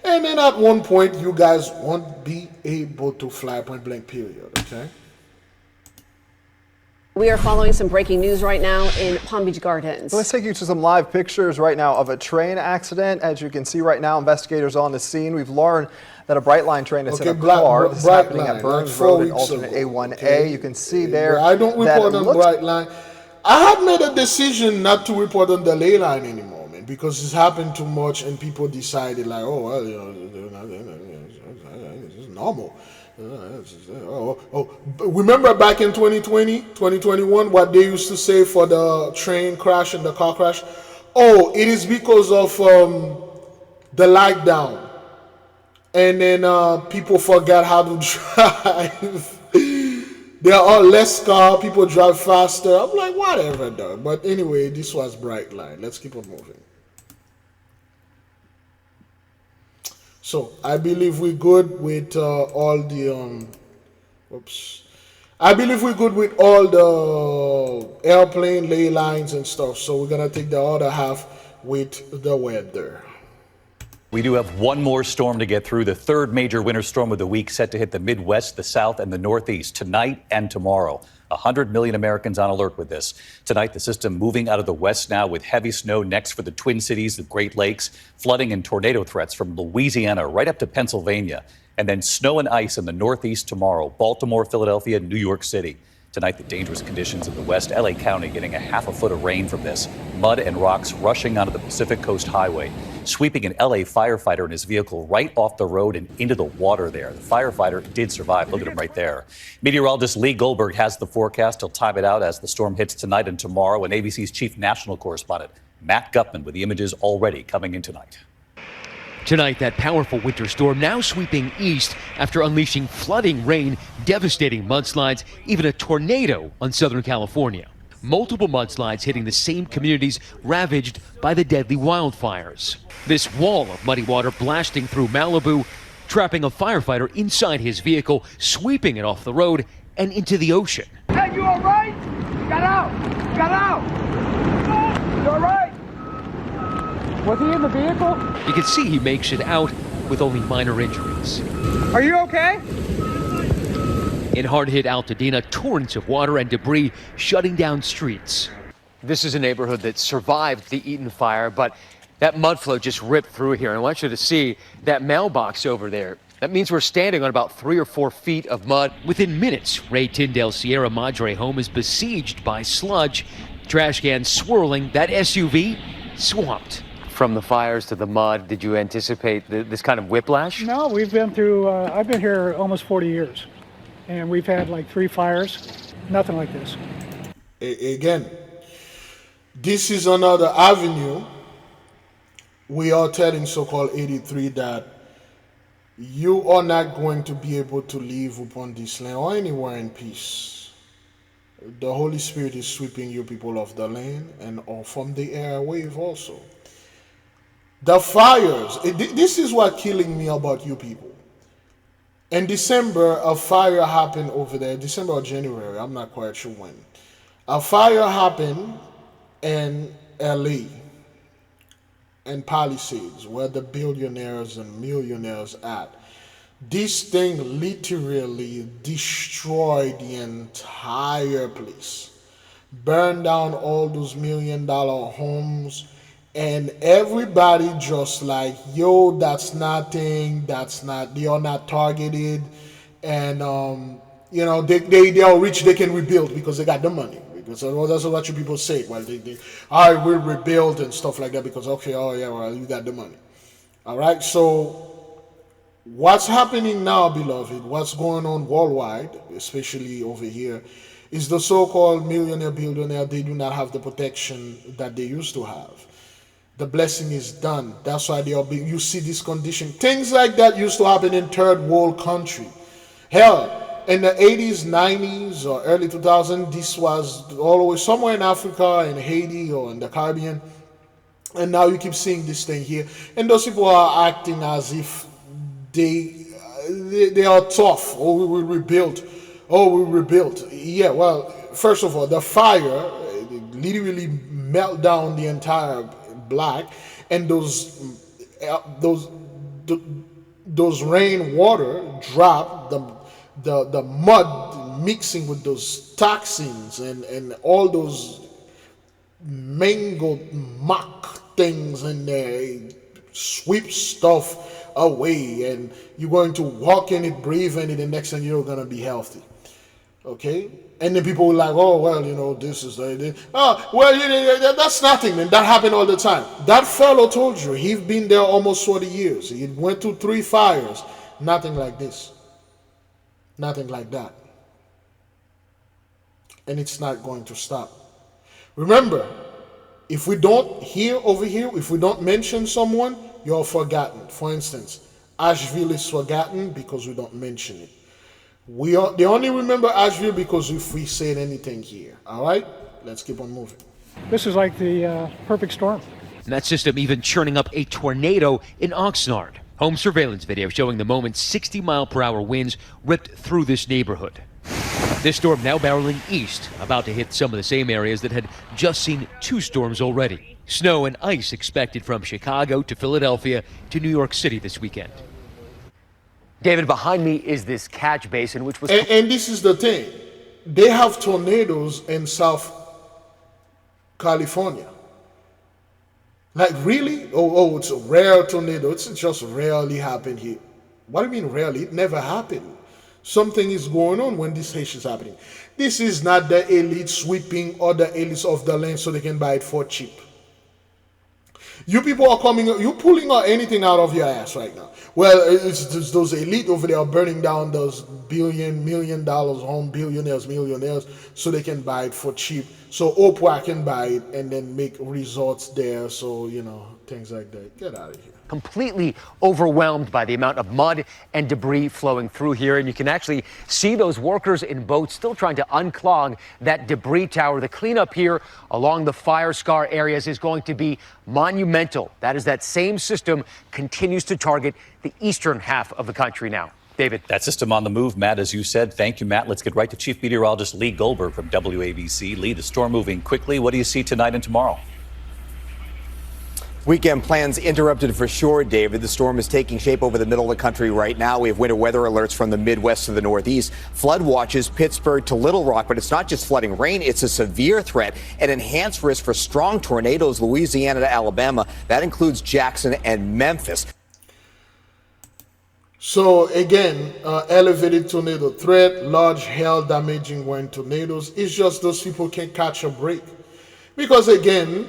And then at one point, you guys won't be able to fly point blank, period, okay? We are following some breaking news right now in Palm Beach Gardens. So let's take you to some live pictures right now of a train accident. As you can see right now, investigators on the scene. We've learned that a Brightline train is in a car. This is happening at Burns Road and alternate A1A. Okay. You can see there. I don't report on Brightline. I have made a decision not to report on the ley line anymore, man, because it's happened too much and people decided like, oh, well, you know, it's normal. Remember back in 2020, 2021, what they used to say for the train crash and the car crash? Oh, it is because of the light down. And then people forgot how to drive. There are less car, people drive faster. I'm like, whatever, dog. But anyway, this was Brightline. Let's keep on moving. So I believe we're good with all the I believe we're good with all the airplane ley lines and stuff. So we're gonna take the other half with the weather. We do have one more storm to get through, the third major winter storm of the week set to hit the Midwest, the South, and the Northeast tonight and tomorrow. 100 million Americans on alert with this. Tonight, the system moving out of the west now with heavy snow next for the Twin Cities, the Great Lakes, flooding and tornado threats from Louisiana right up to Pennsylvania, and then snow and ice in the Northeast tomorrow, Baltimore, Philadelphia, New York City. Tonight, the dangerous conditions in the west, LA County getting a half a foot of rain from this. Mud and rocks rushing onto the Pacific Coast Highway, sweeping an LA firefighter in his vehicle right off the road and into the water there. The firefighter did survive. Look at him right there. Meteorologist Lee Goldberg has the forecast. He'll time it out as the storm hits tonight and tomorrow. And ABC's chief national correspondent, Matt Gutman, with the images already coming in tonight. Tonight, that powerful winter storm now sweeping east after unleashing flooding rain, devastating mudslides, even a tornado on Southern California. Multiple mudslides hitting the same communities ravaged by the deadly wildfires. This wall of muddy water blasting through Malibu, trapping a firefighter inside his vehicle, sweeping it off the road and into the ocean. Hey, you all right? Got out! Got out! You all right? Was he in the vehicle? You can see he makes it out with only minor injuries. Are you okay? In hard-hit Altadena, torrents of water and debris shutting down streets. This is a neighborhood that survived the Eaton fire, but That mud flow just ripped through here. And I want you to see that mailbox over there. That means we're standing on about 3 or 4 feet of mud. Within minutes, Ray Tyndale's Sierra Madre home is besieged by sludge. Trash cans swirling, that SUV swamped. From the fires to the mud, did you anticipate this kind of whiplash? No, we've been through, I've been here almost 40 years, and we've had like 3 fires, nothing like this. Again, this is another avenue. We are telling so-called 83 that you are not going to be able to live upon this land or anywhere in peace. The Holy Spirit is sweeping you people off the land and or from the airwave also. The fires, this is what killing me about you people. In December, a fire happened over there, December or January, I'm not quite sure when. A fire happened in LA and Palisades, where the billionaires and millionaires at. This thing literally destroyed the entire place, burned down all those $1 million homes, and everybody just like, yo, that's nothing, they are not targeted, and you know, they are rich, they can rebuild because they got the money. Because that's what you people say. Well, I will rebuild and stuff like that because, okay, oh yeah, well, you got the money. All right, so what's happening now, beloved, what's going on worldwide, especially over here, is the so-called millionaire, billionaire, they do not have the protection that they used to have. The blessing is done. That's why they are being, you see this condition. Things like that used to happen in third world country. Hell, in the 80s, 90s, or early 2000s, this was always somewhere in Africa, in Haiti, or in the Caribbean. And now you keep seeing this thing here. And those people are acting as if they are tough. Oh, we will rebuild. Oh, we rebuilt. Yeah, well, first of all, the fire literally melt down the entire block. And those rain water drop, the mud mixing with those toxins and all those mangled muck things in there, sweep stuff away, and you're going to walk in it, breathe in it, and next thing you're going to be healthy. Okay? And then people were like, oh, well, you know, this is that's nothing, man. That happened all the time. That fellow told you, he's been there almost 40 years. He went through 3 fires. Nothing like this. Nothing like that. And it's not going to stop. Remember, if we don't hear over here, if we don't mention someone, you're forgotten. For instance, Asheville is forgotten because we don't mention it. They only remember Asheville because if we said anything here. All right? Let's keep on moving. This is like the perfect storm. And that system even churning up a tornado in Oxnard. Home surveillance video showing the moment 60-mile-per-hour winds ripped through this neighborhood. This storm now barreling east, about to hit some of the same areas that had just seen 2 storms already. Snow and ice expected from Chicago to Philadelphia to New York City this weekend. David, behind me is this catch basin, which was... And this is the thing. They have tornadoes in South California. Like, really? Oh, it's a rare tornado. It's just rarely happened here. What do you mean rarely? It never happened. Something is going on when this hash is happening. This is not the elite sweeping or the elites of the land so they can buy it for cheap. You people are coming, you pulling out anything out of your ass right now. Well, it's those elite over there are burning down those $1 million home, billionaires, millionaires, so they can buy it for cheap. So Oprah can buy it and then make resorts there. So, you know, things like that. Get out of here. Completely overwhelmed by the amount of mud and debris flowing through here. And you can actually see those workers in boats still trying to unclog that debris tower. The cleanup here along the fire scar areas is going to be monumental. That is, that same system continues to target the eastern half of the country now. David. That system on the move, Matt, as you said. Thank you, Matt. Let's get right to Chief Meteorologist Lee Goldberg from WABC. Lee, the storm moving quickly. What do you see tonight and tomorrow? Weekend plans interrupted for sure, David. The storm is taking shape over the middle of the country right now. We have winter weather alerts from the Midwest to the Northeast. Flood watches Pittsburgh to Little Rock, but it's not just flooding rain. It's a severe threat and enhanced risk for strong tornadoes, Louisiana to Alabama. That includes Jackson and Memphis. So again, elevated tornado threat, large hail damaging wind tornadoes. It's just those people can't catch a break. Because again,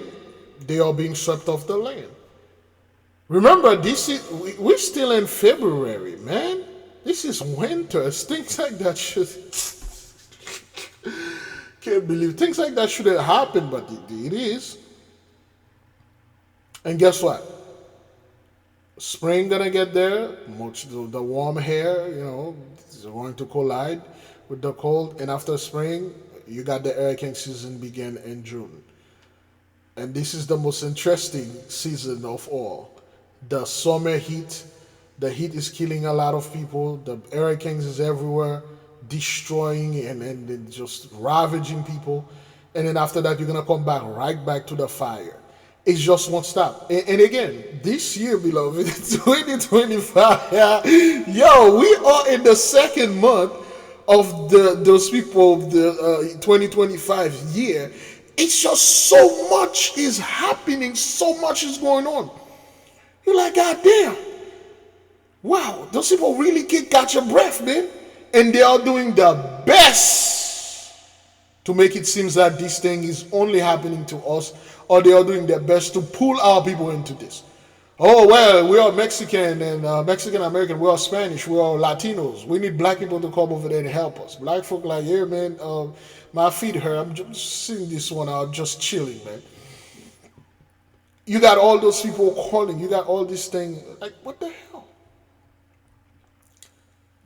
they are being swept off the land. Remember, we're still in February, man. This is winter. Things like that should... Can't believe things like that shouldn't happen, but it is. And guess what? Spring gonna get there. Much the warm air, is going to collide with the cold. And after spring, you got the hurricane season begin in June. And this is the most interesting season of all. The summer heat. The heat is killing a lot of people. The hurricanes is everywhere, destroying and just ravaging people. And then after that, you're going to come right back to the fire. It just won't stop. And again, this year, beloved, 2025, yo, we are in the second month of those people, the 2025 year. It's just so much is happening, so much is going on. You're like, God damn. Wow, those people really can't catch a breath, man. And they are doing the best to make it seem that this thing is only happening to us, or they are doing their best to pull our people into this. Oh, well, we are Mexican and Mexican-American, we are Spanish, we are Latinos. We need black people to come over there and help us. Black folk like, yeah, man, my feet hurt. I'm just seeing this one out, just chilling, man. You got all those people calling. You got all this thing. Like, what the hell?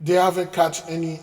They haven't catch any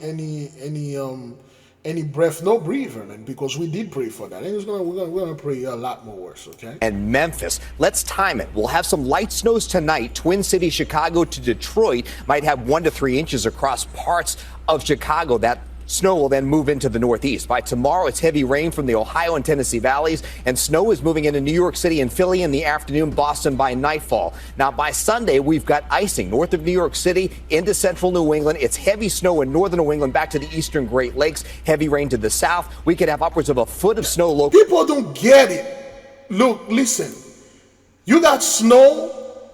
breath, no breather, man, because we did pray for that. And we're gonna pray a lot more worse, okay? And Memphis. Let's time it. We'll have some light snows tonight. Twin Cities, Chicago to Detroit might have 1 to 3 inches across parts of Chicago. That snow will then move into the Northeast. By tomorrow, it's heavy rain from the Ohio and Tennessee valleys, and snow is moving into New York City and Philly in the afternoon, Boston by nightfall. Now, by Sunday, we've got icing north of New York City into central New England. It's heavy snow in northern New England back to the eastern Great Lakes. Heavy rain to the south. We could have upwards of a foot of snow locally. People don't get it. Look, listen. You got snow,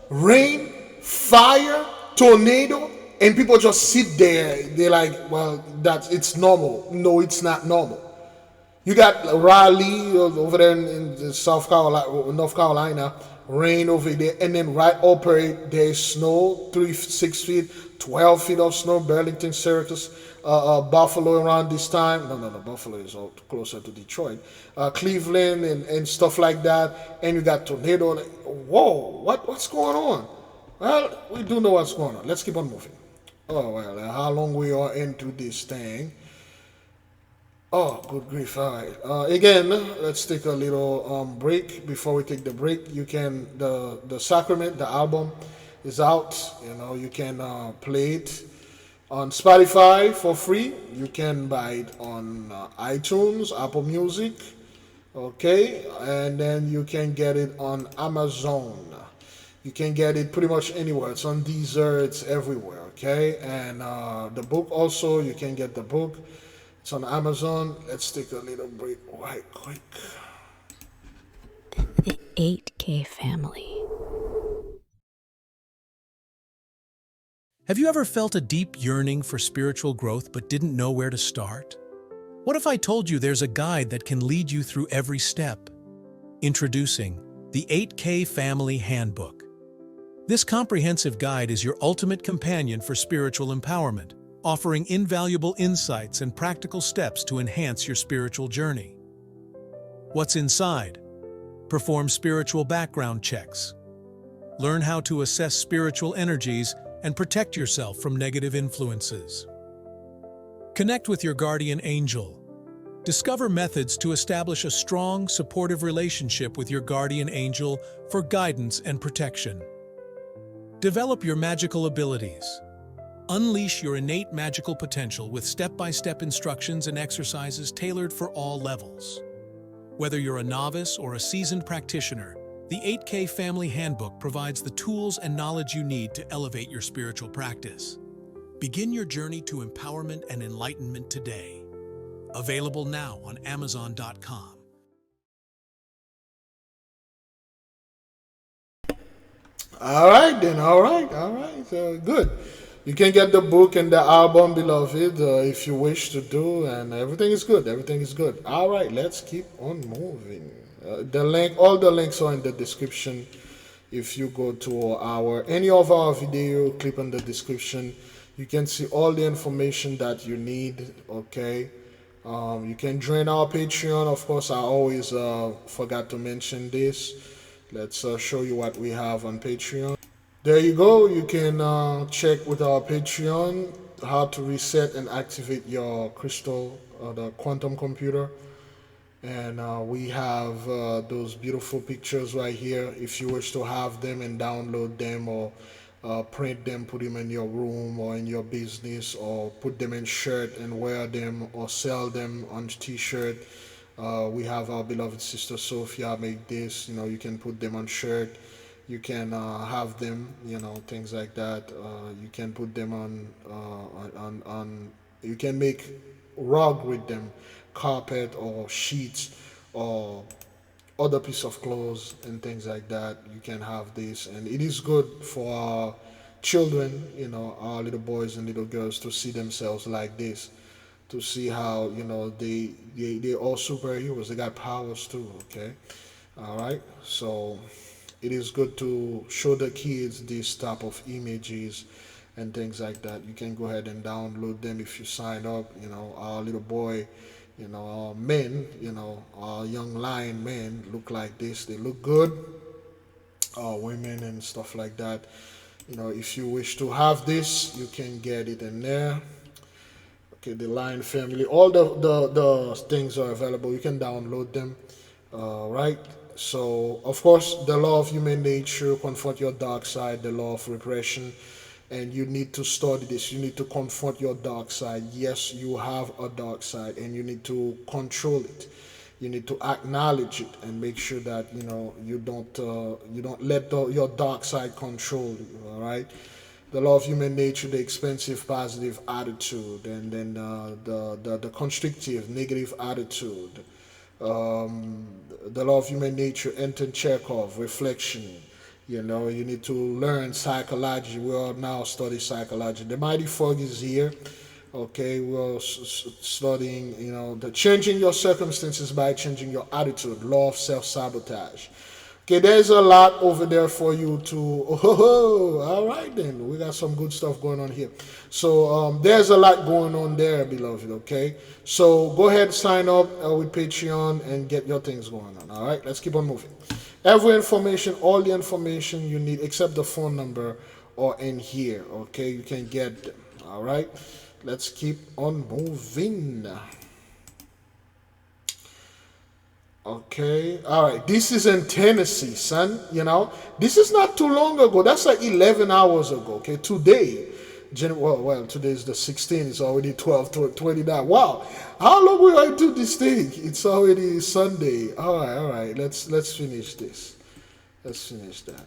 rain, fire, tornado, and people just sit there. They're like, well, it's normal. No, it's not normal. You got Raleigh over there in North Carolina, rain over there, and then right over it, there's snow, 6 feet, 12 feet of snow. Burlington, Syracuse, Buffalo around this time. No, Buffalo is all closer to Detroit. Cleveland and stuff like that. And you got tornado. Whoa, what's going on? Well, we do know what's going on. Let's keep on moving. Oh, well, how long we are into this thing? Oh, good grief. All right. Again, let's take a little break. Before we take the break, you can, the Sacrament, the album is out. You can play it on Spotify for free. You can buy it on iTunes, Apple Music. Okay. And then you can get it on Amazon. You can get it pretty much anywhere. It's on Deezer. It's everywhere. Okay. And the book also, you can get the book. It's on Amazon. Let's take a little break right quick. The 8K family. Have you ever felt a deep yearning for spiritual growth but didn't know where to start? What if I told you there's a guide that can lead you through every step? Introducing the 8K Family Handbook. This comprehensive guide is your ultimate companion for spiritual empowerment, offering invaluable insights and practical steps to enhance your spiritual journey. What's inside? Perform spiritual background checks. Learn how to assess spiritual energies and protect yourself from negative influences. Connect with your guardian angel. Discover methods to establish a strong, supportive relationship with your guardian angel for guidance and protection. Develop your magical abilities. Unleash your innate magical potential with step-by-step instructions and exercises tailored for all levels. Whether you're a novice or a seasoned practitioner, the The 8K Family Handbook provides the tools and knowledge you need to elevate your spiritual practice. Begin your journey to empowerment and enlightenment today. Available now on Amazon.com. All right, then. All right. Good. You can get the book and the album, beloved, if you wish to do, and everything is good. Everything is good. All right, let's keep on moving. All the links are in the description. If you go to any of our video, click on the description. You can see all the information that you need. Okay. You can join our Patreon. Of course, I always forgot to mention this. Let's show you what we have on Patreon. There you go. You can check with our Patreon how to reset and activate your crystal, the quantum computer. And we have those beautiful pictures right here. If you wish to have them and download them, or print them, put them in your room or in your business, or put them in shirt and wear them, or sell them on t-shirt. We have our beloved sister Sophia make this. You can put them on shirt. You can have them, things like that. You can put them on. You can make rug with them, carpet or sheets or other piece of clothes and things like that. You can have this, and it is good for our children, our little boys and little girls, to see themselves like this, to see how they all superheroes. They got powers too. Okay, all right. So it is good to show the kids this type of images and things like that. You can go ahead and download them if you sign up. Our little boy, our men, our young lion men look like this. They look good. Our women and stuff like that. If you wish to have this, you can get it in there. Okay, the Lion family, all the things are available. You can download them, right? So, of course, the law of human nature, confront your dark side, the law of repression, and you need to study this. You need to confront your dark side. Yes, you have a dark side, and you need to control it. You need to acknowledge it and make sure that you don't let your dark side control you. All right. The law of human nature, the expansive positive attitude, and then the constrictive negative attitude. The law of human nature, Anton Chekhov, reflection. You need to learn psychology. We all now study psychology. The mighty fog is here. Okay, we're studying, the changing your circumstances by changing your attitude, law of self-sabotage. Okay, there's a lot over there for you to, all right then, we got some good stuff going on here. So there's a lot going on there, beloved, okay? So go ahead, sign up with Patreon and get your things going on, all right? Let's keep on moving. Every information, all the information you need except the phone number are in here, okay? You can get them, all right? Let's keep on moving. Okay, all right. This is in Tennessee, son. This is not too long ago. That's like 11 hours ago. Okay, today, well, today is the 16th. It's already 12:29. Wow, how long will I do this thing? It's already Sunday. All right. Let's finish this. Let's finish that.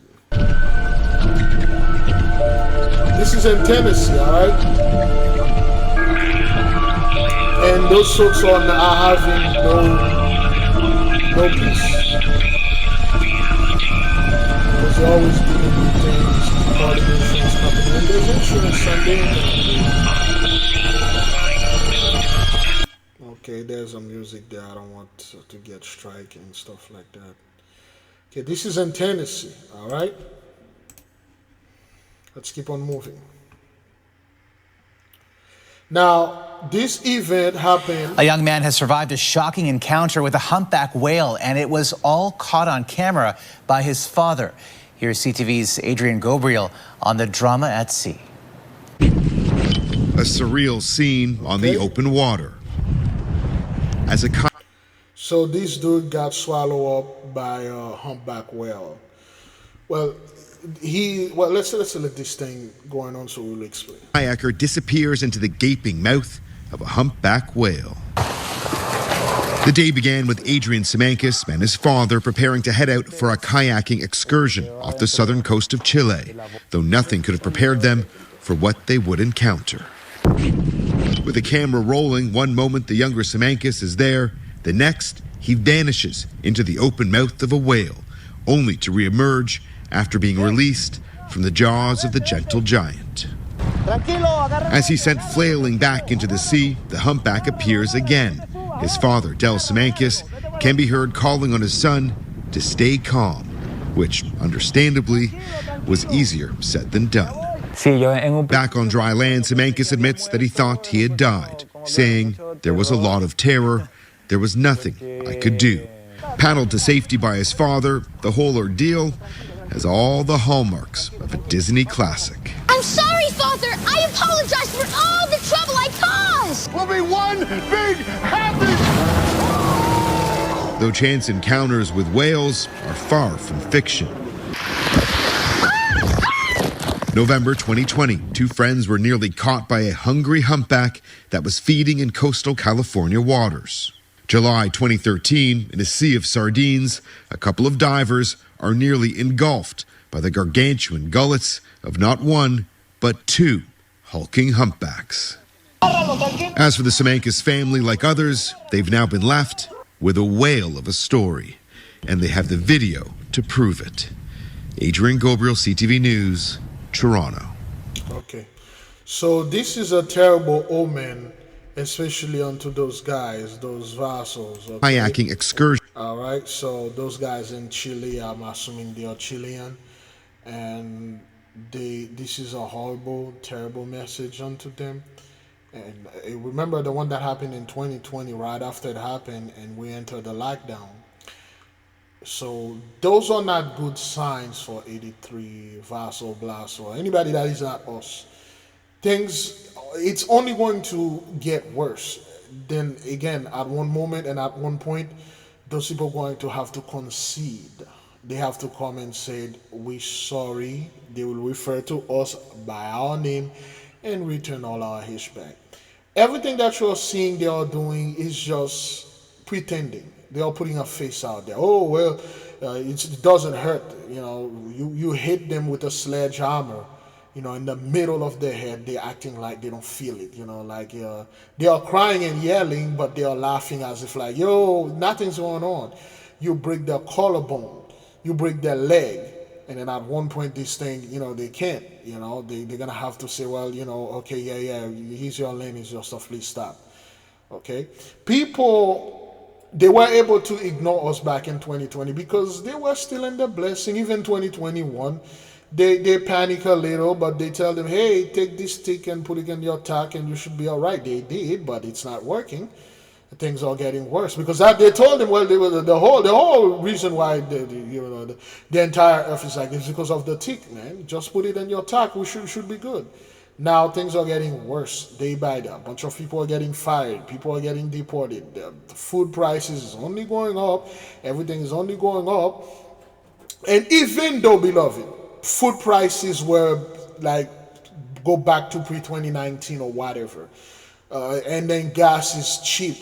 This is in Tennessee, all right. And those folks are having no peace. Because they're always doing new things, calling insurance company. And there's insurance Sunday. Okay, there's some music there. I don't want to get strike and stuff like that. Okay, this is in Tennessee, all right? Let's keep on moving. Now, this event happened. A young man has survived a shocking encounter with a humpback whale, and it was all caught on camera by his father. Here's CTV's Adrian Gabriel on the drama at sea. A surreal scene on the open water. So this dude got swallowed up by a humpback whale. Well, let's let this thing going on so we'll explain. Kayaker disappears into the gaping mouth of a humpback whale. The day began with Adrian Semankis and his father preparing to head out for a kayaking excursion off the southern coast of Chile, though nothing could have prepared them for what they would encounter. With the camera rolling, one moment the younger Semankis is there, the next he vanishes into the open mouth of a whale, only to reemerge after being released from the jaws of the gentle giant. As he's sent flailing back into the sea, the humpback appears again. His father, Del Semankis, can be heard calling on his son to stay calm, which, understandably, was easier said than done. Back on dry land, Semankis admits that he thought he had died, saying, "There was a lot of terror. There was nothing I could do." Paddled to safety by his father, the whole ordeal has all the hallmarks of a Disney classic. I'm sorry, Father. I apologize for all the trouble I caused. We'll be one big happy. Though chance encounters with whales are far from fiction. November 2020, two friends were nearly caught by a hungry humpback that was feeding in coastal California waters. July 2013, in a sea of sardines, a couple of divers are nearly engulfed by the gargantuan gullets of not one, but two hulking humpbacks. As for the Semankis family, like others, they've now been left with a whale of a story, and they have the video to prove it. Adrian Gobriel, CTV News, Toronto. Okay, so this is a terrible omen, especially onto those guys, those vassals. Okay? Kayaking excursion. All right, so those guys in Chile, I'm assuming they are Chilean, and this is a horrible, terrible message unto them. And remember the one that happened in 2020, right after it happened, and we entered the lockdown. So those are not good signs for 83, Vassal, Blast, or anybody that is not us. It's only going to get worse. Then again, at one moment and at one point, those people are going to have to concede. They have to come and say, "We're sorry." They will refer to us by our name and return all our hash back. Everything that you're seeing they are doing is just pretending. They are putting a face out there. Oh, well, it doesn't hurt. You hit them with a sledgehammer, in the middle of their head. They're acting like they don't feel it, they are crying and yelling, but they are laughing as if like, yo, nothing's going on. You break their collarbone, you break their leg, and then at one point this thing, they can't, they're going to have to say, well, okay, yeah, here's your lane, here's your stuff, please stop. Okay? People, they were able to ignore us back in 2020 because they were still in the blessing. Even 2021, they panic a little, but they tell them, hey, take this stick and put it in your tack and you should be all right. They did, but it's not working. Things are getting worse because they told them, well, they were the whole reason why the entire earth is like this is because of the tick, man. Just put it in your tack, we should be good. Now things are getting worse day by day. A bunch of people are getting fired. People are getting deported. The food prices is only going up. Everything is only going up. And even though, beloved, food prices were like go back to pre-2019 or whatever, and then gas is cheap,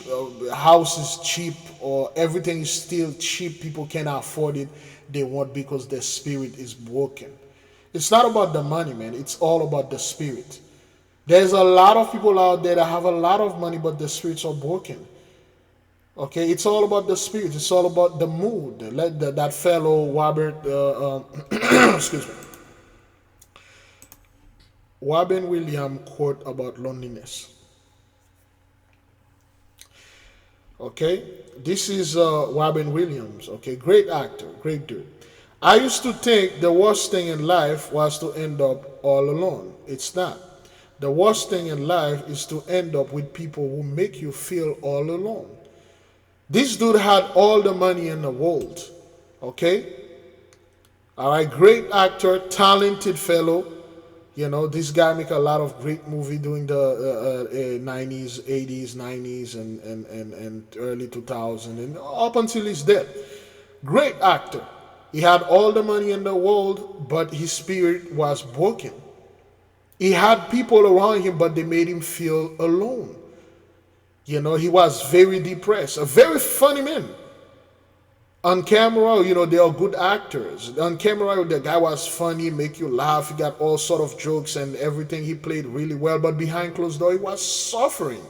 house is cheap, or everything is still cheap. People cannot afford it. They want because their spirit is broken. It's not about the money, man. It's all about the spirit. There's a lot of people out there that have a lot of money, but the spirits are broken. Okay, it's all about the spirit. It's all about the mood. Let that fellow Robert, excuse me, Robin Williams quote about loneliness. Okay, this is Robin Williams. Okay, great actor, great dude. I used to think the worst thing in life was to end up all alone. It's not. The worst thing in life is to end up with people who make you feel all alone. This dude had all the money in the world. Okay? All right, great actor, talented fellow. This guy make a lot of great movie during the 90s, 80s, 90s, and early 2000s, and up until his death. Great actor. He had all the money in the world, but his spirit was broken. He had people around him, but they made him feel alone. You know, he was very depressed. A very funny man. On camera, you know, they are good actors. On camera, the guy was funny, make you laugh. He got all sort of jokes and everything. He played really well. But behind closed door, he was suffering.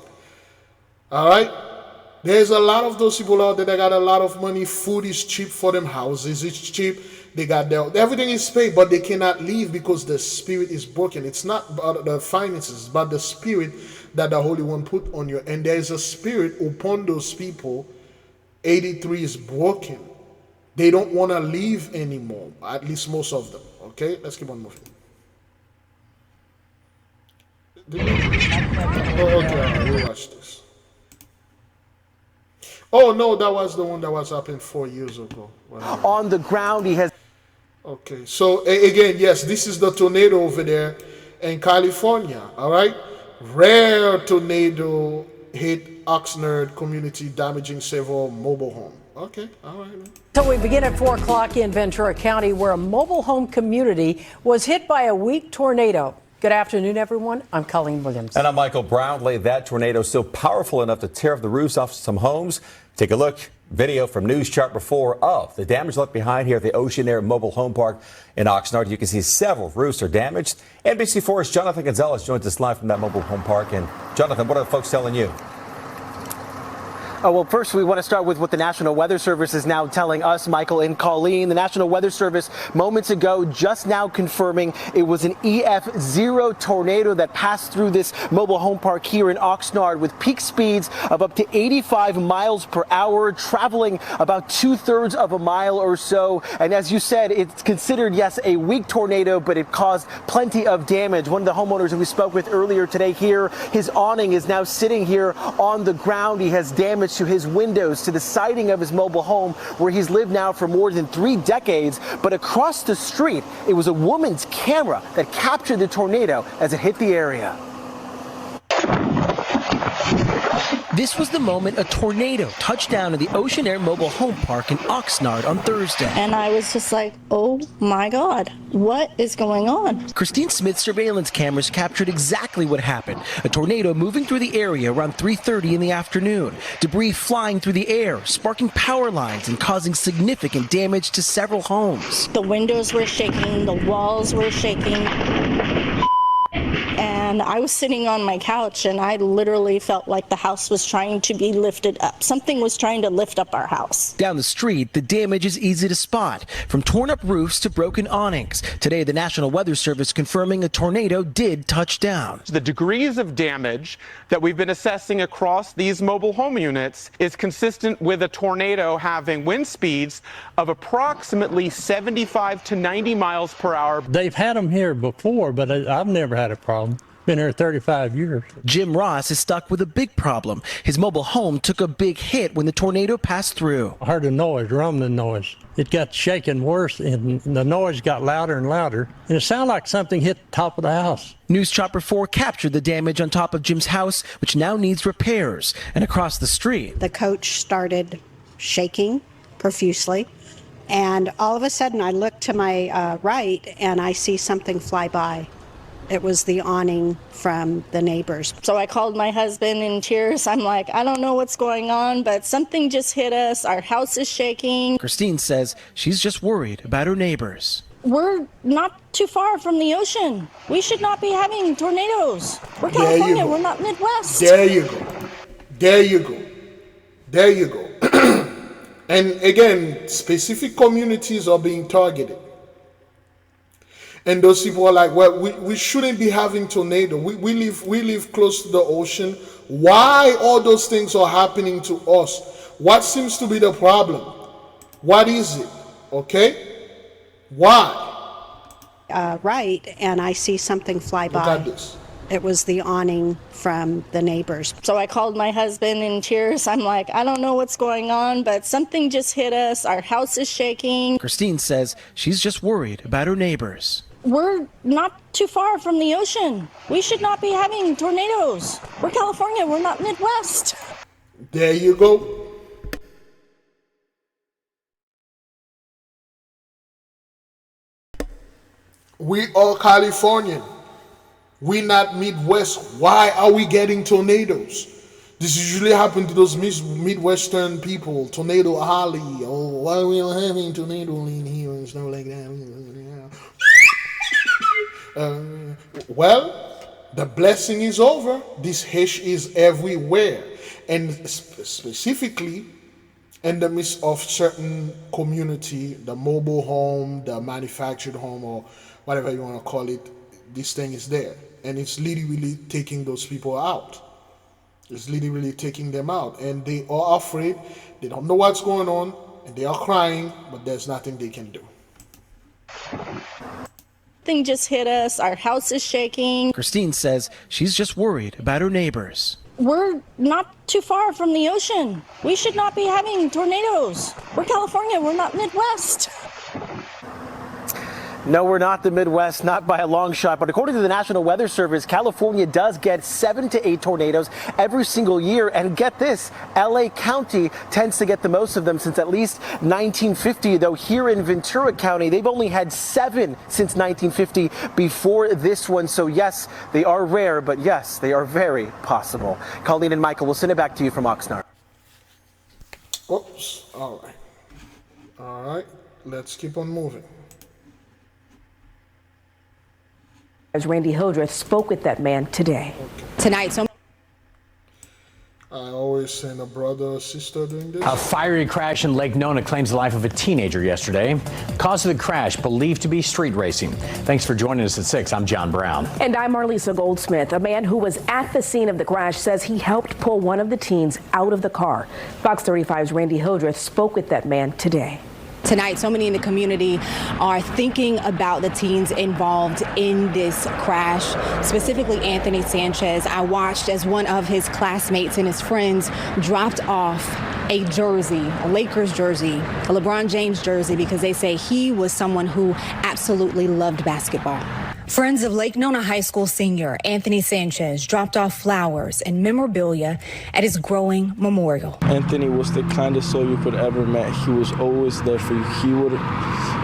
All right? There's a lot of those people out there that got a lot of money. Food is cheap for them. Houses is cheap. They got everything is paid, but they cannot leave because the spirit is broken. It's not about the finances, but the spirit that the Holy One put on you. And there is a spirit upon those people. 83 is broken. They don't want to leave anymore. At least most of them. Okay, let's keep on moving. Okay, we'll watch this. Oh no, that was the one that was happened 4 years ago. Whatever. On the ground, he has. Okay, so again, yes, this is the tornado over there in California. All right, rare tornado hit Oxnard community, damaging several mobile homes. Okay, all right. So we begin at 4 o'clock in Ventura County, where a mobile home community was hit by a weak tornado. Good afternoon, everyone. I'm Colleen Williams. And I'm Michael Brownlee. That tornado so powerful enough to tear off the roofs off some homes. Take a look. Video from News Chart 4 of the damage left behind here at the Ocean Air Mobile Home Park in Oxnard. You can see several roofs are damaged. NBC4's Jonathan Gonzalez joins us live from that mobile home park. And Jonathan, what are the folks telling you? Well, first, we want to start with what the National Weather Service is now telling us, Michael and Colleen. The National Weather Service moments ago just now confirming it was an EF0 tornado that passed through this mobile home park here in Oxnard with peak speeds of up to 85 miles per hour, traveling about 2/3 of a mile or so. And as you said, it's considered, yes, a weak tornado, but it caused plenty of damage. One of the homeowners that we spoke with earlier today here, his awning is now sitting here on the ground. He has damage to his windows, to the siding of his mobile home, where he's lived now for more than 3 decades. But across the street, it was a woman's camera that captured the tornado as it hit the area. This was the moment a tornado touched down in the Ocean Air Mobile Home Park in Oxnard on Thursday. And I was just like, oh my God, what is going on? Christine Smith's surveillance cameras captured exactly what happened. A tornado moving through the area around 3:30 in the afternoon. Debris flying through the air, sparking power lines and causing significant damage to several homes. The windows were shaking, the walls were shaking. And I was sitting on my couch and I literally felt like the house was trying to be lifted up. Something was trying to lift up our house. Down the street, the damage is easy to spot, from torn up roofs to broken awnings. Today, the National Weather Service confirming a tornado did touch down. The degrees of damage that we've been assessing across these mobile home units is consistent with a tornado having wind speeds of approximately 75 to 90 miles per hour. They've had them here before, but I've never had a problem. Been here 35 years. Jim Ross is stuck with a big problem. His mobile home took a big hit when the tornado passed through. I heard a noise, rumbling noise. It got shaking worse, and the noise got louder and louder. And it sounded like something hit the top of the house. News Chopper 4 captured the damage on top of Jim's house, which now needs repairs. And across the street, the coach started shaking profusely. And all of a sudden, I look to my right, and I see something fly by. It was the awning from the neighbors. So I called my husband in tears. I'm like, I don't know what's going on, but something just hit us. Our house is shaking. Christine says she's just worried about her neighbors. We're not too far from the ocean. We should not be having tornadoes. We're California. We're not Midwest. There you go. There you go. There you go. And again, specific communities are being targeted. And those people are like, well, we shouldn't be having tornado. We live close to the ocean. Why all those things are happening to us? What seems to be the problem? What is it? Okay? Why? Right, and I see something fly by. Look at this. It was the awning from the neighbors. So I called my husband in tears. I'm like, I don't know what's going on, but something just hit us. Our house is shaking. Christine says she's just worried about her neighbors. We're not too far from the ocean. We should not be having tornadoes. We're California. We're not Midwest. There you go. We are Californian. We not Midwest. Why are we getting tornadoes? This usually happens to those Midwestern people. Tornado Alley. Oh, why are we not having tornado in here and stuff like that? Well, the blessing is over. This hash is everywhere. And specifically in the midst of certain community, the mobile home, the manufactured home, or whatever you want to call it, this thing is there. And it's literally taking those people out. It's literally taking them out. And they are afraid. They don't know what's going on. And they are crying, but there's nothing they can do. Thing just hit us. Our house is shaking. Christine says she's just worried about her neighbors. We're not too far from the ocean. We should not be having tornadoes. We're California. We're not Midwest. No, we're not the Midwest, not by a long shot. But according to the National Weather Service, California does get 7 to 8 tornadoes every single year. And get this, LA County tends to get the most of them since at least 1950. Though here in Ventura County, they've only had 7 since 1950 before this one. So yes, they are rare, but yes, they are very possible. Colleen and Michael, we'll send it back to you from Oxnard. Oops. All right. All right. Let's keep on moving. As Randy Hildreth spoke with that man today. Tonight, I always send a brother or sister doing this. A fiery crash in Lake Nona claims the life of a teenager yesterday. Cause of the crash believed to be street racing. Thanks for joining us at 6. I'm John Brown. And I'm Marlisa Goldsmith. A man who was at the scene of the crash says he helped pull one of the teens out of the car. Fox 35's Randy Hildreth spoke with that man today. Tonight, so many in the community are thinking about the teens involved in this crash, specifically Anthony Sanchez. I watched as one of his classmates and his friends dropped off a jersey, a Lakers jersey, a LeBron James jersey, because they say he was someone who absolutely loved basketball. Friends of Lake Nona High School senior Anthony Sanchez dropped off flowers and memorabilia at his growing memorial. Anthony was the kindest soul you could ever met. He was always there for you.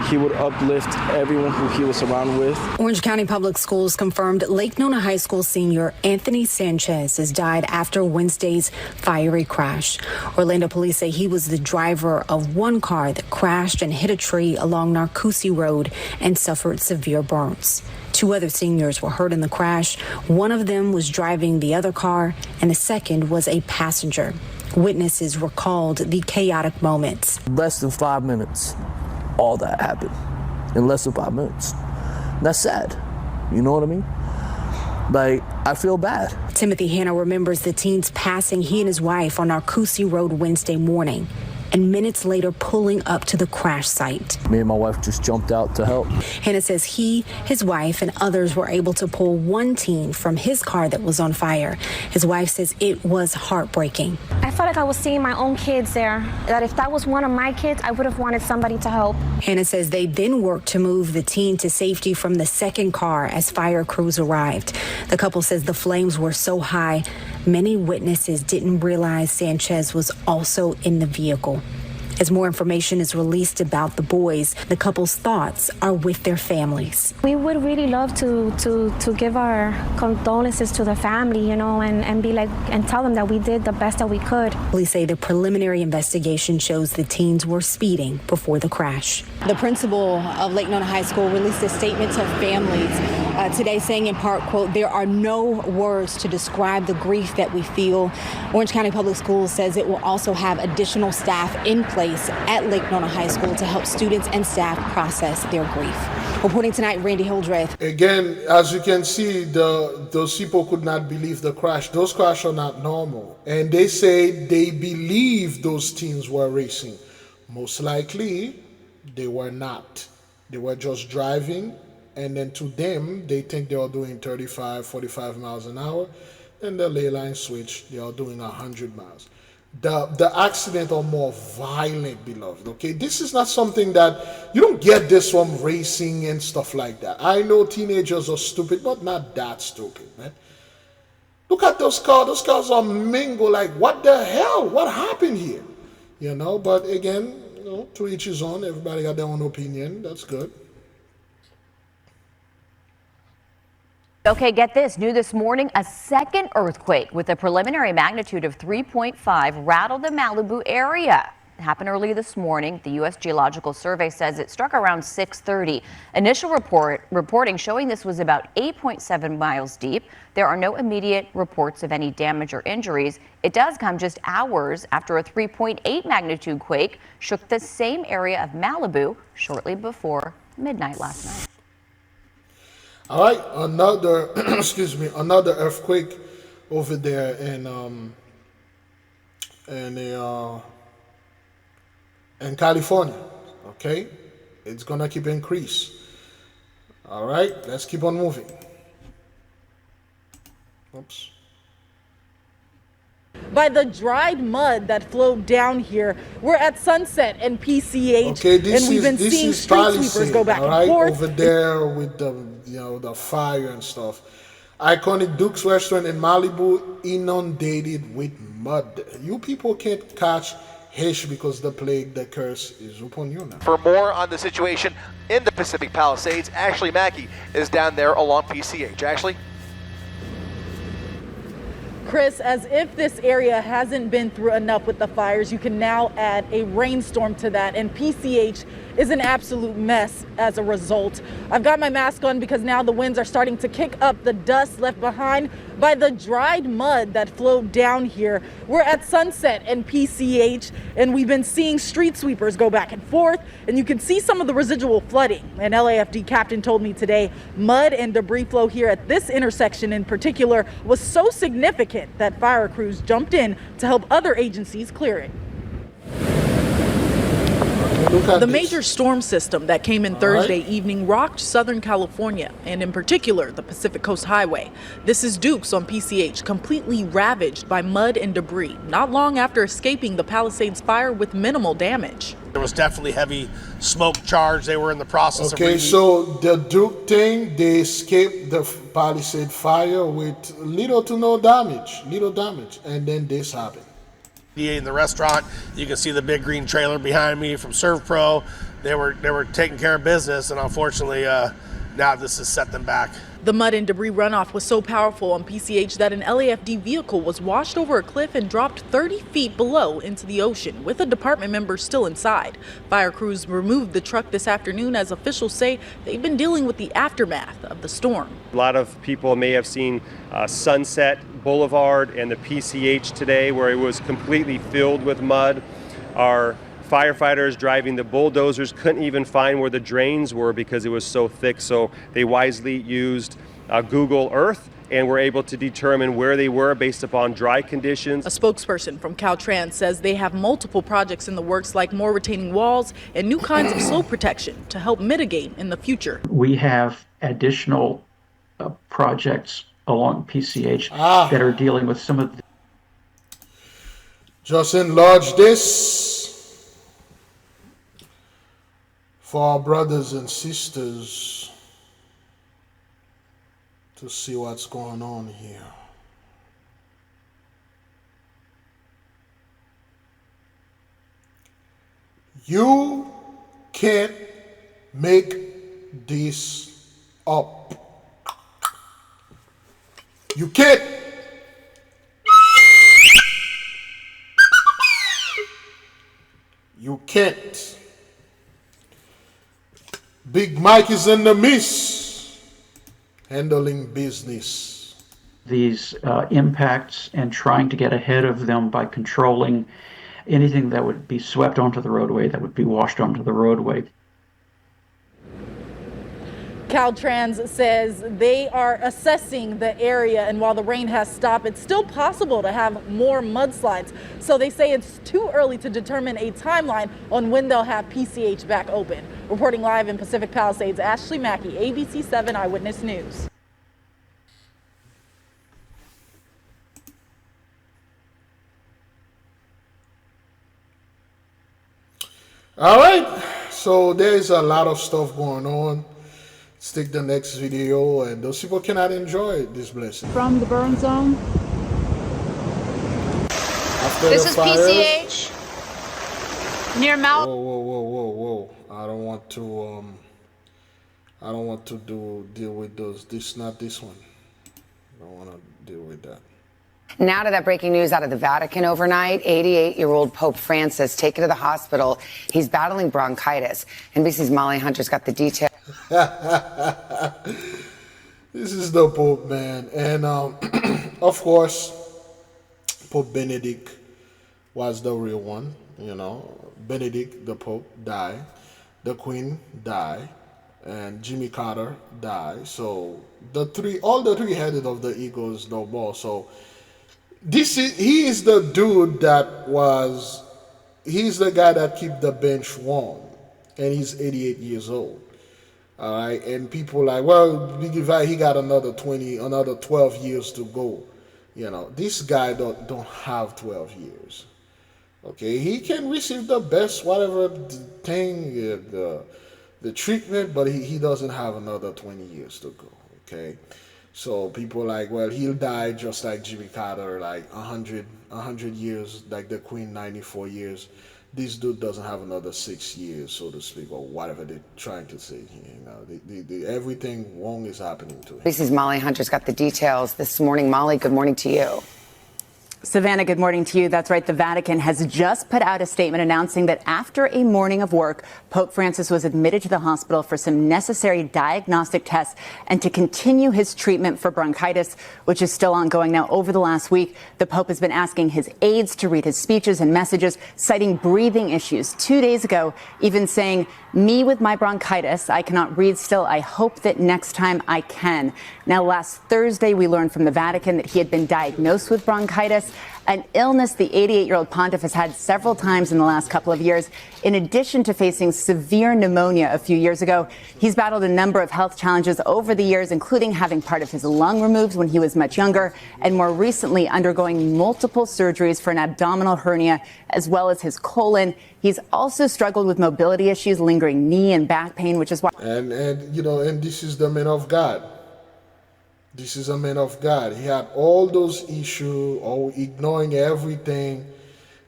He would uplift everyone who he was around with. Orange County Public Schools confirmed Lake Nona High School senior Anthony Sanchez has died after Wednesday's fiery crash. Orlando police say he was the driver of one car that crashed and hit a tree along Narcoossee Road and suffered severe burns. 2 other seniors were hurt in the crash. One of them was driving the other car, and the second was a passenger. Witnesses recalled the chaotic moments. Less than 5 minutes, all that happened. In less than 5 minutes. And that's sad. You know what I mean? Like, I feel bad. Timothy Hanna remembers the teens passing he and his wife on Narcoossee Road Wednesday morning, and minutes later pulling up to the crash site. Me and my wife just jumped out to help. Hanna says he, his wife, and others were able to pull one teen from his car that was on fire. His wife says it was heartbreaking. I felt like I was seeing my own kids there, that if that was one of my kids, I would have wanted somebody to help. Hanna says they then worked to move the teen to safety from the second car as fire crews arrived. The couple says the flames were so high, many witnesses didn't realize Sanchez was also in the vehicle. As more information is released about the boys, the couple's thoughts are with their families. We would really love to give our condolences to the family, you know, and be like, and tell them that we did the best that we could. Police say the preliminary investigation shows the teens were speeding before the crash. The principal of Lake Nona High School released a statement to families today saying in part, quote, "There are no words to describe the grief that we feel." Orange County Public Schools says it will also have additional staff in place at Lake Nona High School to help students and staff process their grief. Reporting tonight, Randy Hildreth. Again, as you can see, those people could not believe the crash. Those crashes are not normal. And they say they believe those teens were racing. Most likely, they were not. They were just driving, and then to them, they think they are doing 35, 45 miles an hour. Then the lane line switch, they are doing 100 miles. The accident are more violent, beloved, okay? This is not something that, you don't get this from racing and stuff like that. I know teenagers are stupid, but not that stupid, man. Look at those cars. Those cars are mingled, like, what the hell? What happened here? You know, but again, you know, to each his own. Everybody got their own opinion. That's good. Okay, get this. New this morning, a second earthquake with a preliminary magnitude of 3.5 rattled the Malibu area. It happened early this morning. The U.S. Geological Survey says it struck around 6:30. Initial reporting showing this was about 8.7 miles deep. There are no immediate reports of any damage or injuries. It does come just hours after a 3.8 magnitude quake shook the same area of Malibu shortly before midnight last night. All right, another excuse me, another earthquake over there in California. Okay, it's gonna keep increase. All right, let's keep on moving. Oops. By the dried mud that flowed down here, we're at Sunset and PCH, Okay, and we've been seeing street sweepers go back and forth. Over there with the the fire and stuff. Iconic Duke's restaurant in Malibu inundated with mud. You people can't catch fish because the plague, the curse is upon you now. For more on the situation in the Pacific Palisades, Ashley Mackey is down there along PCH. Ashley? Chris, as if this area hasn't been through enough with the fires, you can now add a rainstorm to that, and PCH is an absolute mess as a result. I've got my mask on because now the winds are starting to kick up the dust left behind by the dried mud that flowed down here. We're at Sunset and PCH, and we've been seeing street sweepers go back and forth, and you can see some of the residual flooding. An LAFD captain told me today mud and debris flow here at this intersection in particular was so significant that fire crews jumped in to help other agencies clear it. The major storm system that came in Thursday evening rocked Southern California, and in particular the Pacific Coast Highway. This is Dukes on PCH, completely ravaged by mud and debris, not long after escaping the Palisades fire with minimal damage. There was definitely heavy smoke charge. They were in the process of Okay, so the Duke thing, they escaped the Palisade fire with little to no damage, and then this happened. In the restaurant, you can see the big green trailer behind me from ServPro. They were taking care of business, and unfortunately, now this has set them back. The mud and debris runoff was so powerful on PCH that an LAFD vehicle was washed over a cliff and dropped 30 feet below into the ocean, with a department member still inside. Fire crews removed the truck this afternoon as officials say they've been dealing with the aftermath of the storm. A lot of people may have seen Sunset Boulevard and the PCH today, where it was completely filled with mud. Our firefighters driving the bulldozers couldn't even find where the drains were because it was so thick, so they wisely used Google Earth and were able to determine where they were based upon dry conditions. A spokesperson from Caltrans says they have multiple projects in the works, like more retaining walls and new kinds of slope protection to help mitigate in the future. We have additional projects along PCH that are dealing with some of the... Just enlarge this for our brothers and sisters to see what's going on here. You can't make this up. You can't. You can't. Big Mike is in the midst, handling business. These impacts and trying to get ahead of them by controlling anything that would be swept onto the roadway, that would be washed onto the roadway. Caltrans says they are assessing the area, and while the rain has stopped, it's still possible to have more mudslides. So they say it's too early to determine a timeline on when they'll have PCH back open. Reporting live in Pacific Palisades, Ashley Mackey, ABC 7 Eyewitness News. All right, so there's a lot of stuff going on. Stick the next video, and those people cannot enjoy this blessing. From the burn zone. After This the is fires, PCH near Mount. Whoa! I don't want to deal with those. Not this one. gonna deal with that. Now to that breaking news out of the Vatican overnight. 88-year-old Pope Francis taken to the hospital. He's battling bronchitis. NBC's Molly Hunter's got the details. This is the Pope, man. And of course, Pope Benedict was the real one. You know, Benedict, the Pope, died. The Queen died. And Jimmy Carter died. So all the three headed of the eagle is no more. So he is the dude he's the guy that keep the bench warm, and he's 88 years old. All right, and people like, well, Biglevi, he got another 12 years to go. You know, this guy don't have 12 years. Okay, he can receive the best whatever thing, the treatment, but he doesn't have another 20 years to go. Okay. So people like, well, he'll die just like Jimmy Carter, like 100 years, like the Queen, 94 years. This dude doesn't have another 6 years, so to speak, or whatever they're trying to say. You know, everything wrong is happening to him. This is Molly Hunter's got the details this morning. Molly, good morning to you. Savannah, good morning to you. That's right. The Vatican has just put out a statement announcing that after a morning of work, Pope Francis was admitted to the hospital for some necessary diagnostic tests and to continue his treatment for bronchitis, which is still ongoing. Now, over the last week, the Pope has been asking his aides to read his speeches and messages, citing breathing issues. 2 days ago, even saying, "Me with my bronchitis, I cannot read still. I hope that next time I can." Now, last Thursday, we learned from the Vatican that he had been diagnosed with bronchitis, an illness the 88-year-old pontiff has had several times in the last couple of years. In addition to facing severe pneumonia a few years ago, he's battled a number of health challenges over the years, including having part of his lung removed when he was much younger, and more recently undergoing multiple surgeries for an abdominal hernia, as well as his colon. He's also struggled with mobility issues, lingering knee and back pain, which is why. And you know, and this is the man of God. This is a man of God. He had all those issues, all ignoring everything,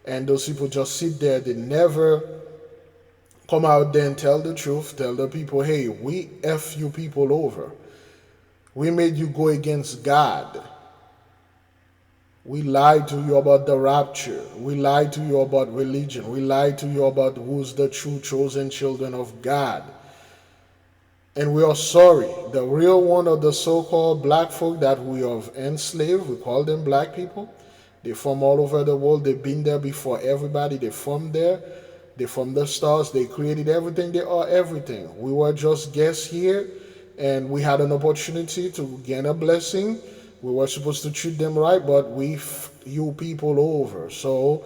and those people just sit there. They never come out there and tell the truth, tell the people, hey, we F you people over. We made you go against God. We lied to you about the rapture. We lied to you about religion. We lied to you about who's the true chosen children of God. And we are sorry. The real one of the so-called black folk that we have enslaved, we call them black people. They're from all over the world. They've been there before everybody. They're from there. They're from the stars. They created everything. They are everything. We were just guests here, and we had an opportunity to gain a blessing. We were supposed to treat them right, but we you people over. So,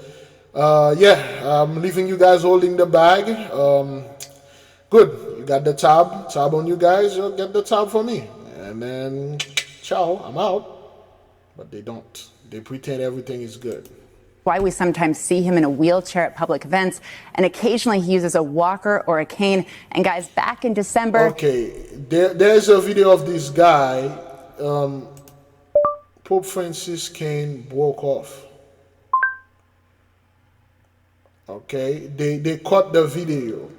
yeah, I'm leaving you guys holding the bag. Good. You got the tab on you guys. You'll get the tab for me. And then, ciao, I'm out. But they don't. They pretend everything is good. Why we sometimes see him in a wheelchair at public events, and occasionally he uses a walker or a cane. And guys, back in December. Okay, there's a video of this guy. Pope Francis' cane broke off. Okay, they cut the video.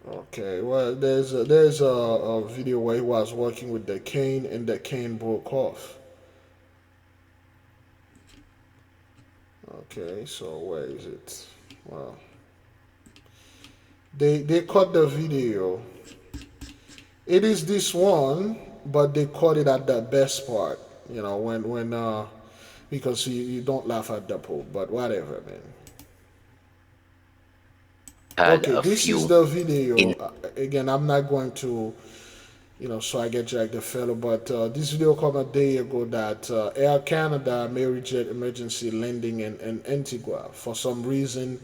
Okay, well, there's a video where he was working with the cane and the cane broke off. Okay, so where is it? Well, they cut the video. It is this one, but they cut it at the best part. You know, when because you don't laugh at the Pope, but whatever, man. Okay, this is the video. Again, I'm not going to, so I get Jack the fellow, but this video came a day ago that Air Canada Maryjet emergency landing in Antigua. For some reason,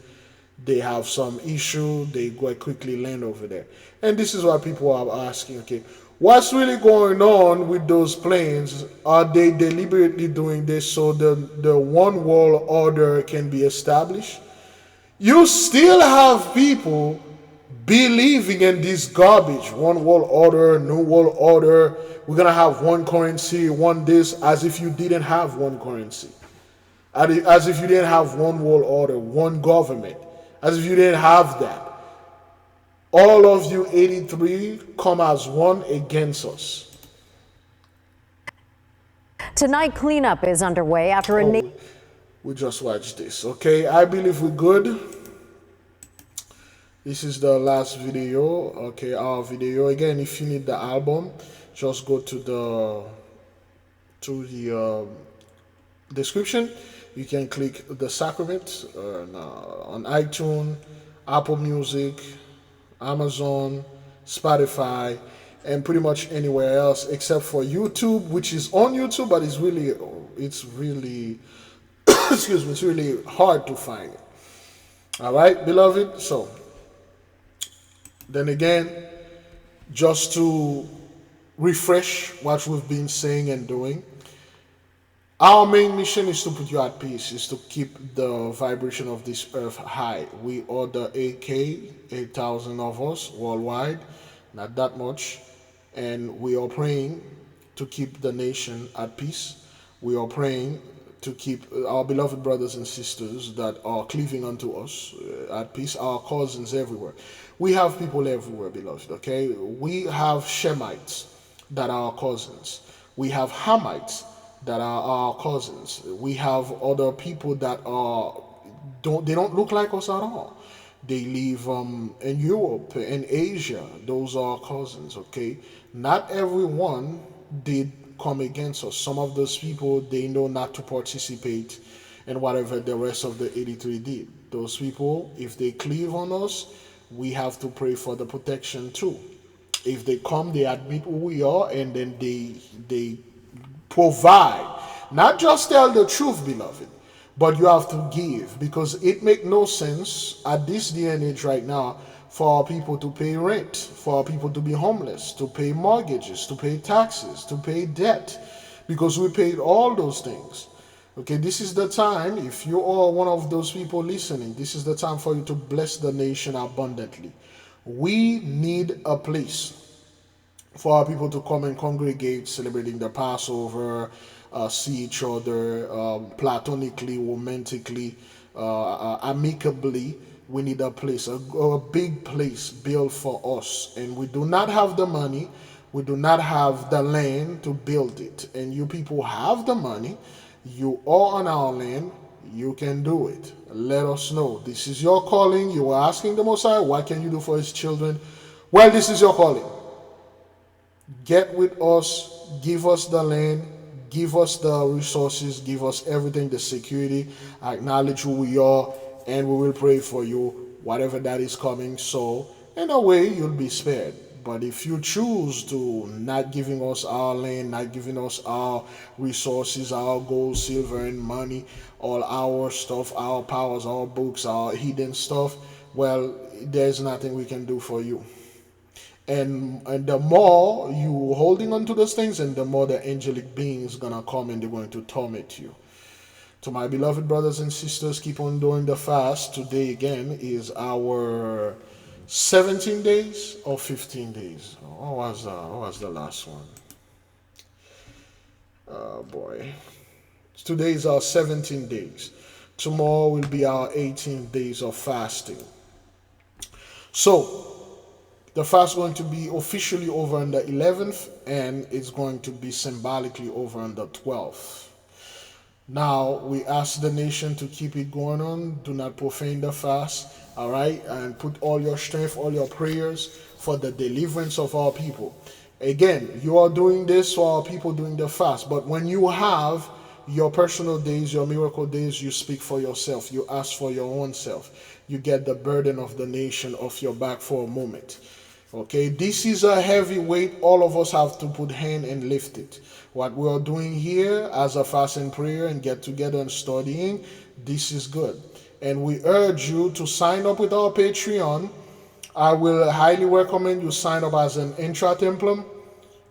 they have some issue. They go quickly land over there. And this is why people are asking, okay, what's really going on with those planes? Are they deliberately doing this so the one world order can be established? You still have people believing in this garbage. One world order, new world order. We're going to have one currency, one this, as if you didn't have one currency. As if you didn't have one world order, one government. As if you didn't have that. All of you 83 come as one against us. Tonight, cleanup is underway after a... We just watched this, okay? I believe we're good. This is the last video, okay? Our video. Again, if you need the album, just go to the description. You can click the Sacrament on iTunes, Apple Music, Amazon, Spotify, and pretty much anywhere else except for YouTube, which is on YouTube, but it's really excuse me, it's really hard to find it. All right, beloved. So then again, just to refresh what we've been saying and doing, our main mission is to put you at peace, is to keep the vibration of this earth high. We order 8,000 of us worldwide, not that much, and we are praying to keep the nation at peace. We are praying to keep our beloved brothers and sisters that are cleaving unto us at peace, our cousins everywhere. We have people everywhere, beloved, okay? We have Shemites that are our cousins. We have Hamites that are our cousins. We have other people that they don't look like us at all. They live in Europe, in Asia. Those are cousins, okay? Not everyone did come against us. Some of those people, they know not to participate in whatever the rest of the 83 did. Those people, if they cleave on us, we have to pray for the protection too. If they come, they admit who we are, and then they provide. Not just tell the truth, beloved, but you have to give, because it makes no sense at this day and age right now for our people to pay rent, for our people to be homeless, to pay mortgages, to pay taxes, to pay debt, because we paid all those things. Okay, this is the time, if you are one of those people listening, this is the time for you to bless the nation abundantly. We need a place for our people to come and congregate, celebrating the Passover, see each other platonically, romantically, amicably. We need a place, a big place built for us. And we do not have the money, we do not have the land to build it. And you people have the money, you are on our land, you can do it. Let us know. This is your calling. You are asking the Messiah, what can you do for his children? Well, this is your calling. Get with us, give us the land, give us the resources, give us everything, the security, acknowledge who we are, and we will pray for you, whatever that is coming. So, in a way, you'll be spared. But if you choose to not giving us our land, not giving us our resources, our gold, silver, and money, all our stuff, our powers, our books, our hidden stuff, well, there's nothing we can do for you. And the more you holding on to those things, and the more the angelic beings gonna come and they're going to torment you. To my beloved brothers and sisters, keep on doing the fast. Today again is our 17 days or 15 days. What was the last one? Oh boy. Today is our 17 days. Tomorrow will be our 18 days of fasting. So, the fast is going to be officially over on the 11th, and it's going to be symbolically over on the 12th. Now, we ask the nation to keep it going on. Do not profane the fast, all right? And put all your strength, all your prayers for the deliverance of our people. Again, you are doing this for our people doing the fast, but when you have your personal days, your miracle days, you speak for yourself. You ask for your own self. You get the burden of the nation off your back for a moment. Okay, this is a heavy weight. All of us have to put hand and lift it. What we are doing here as a fast and prayer and get together and studying, this is good. And we urge you to sign up with our Patreon. I will highly recommend you sign up as an intra-templum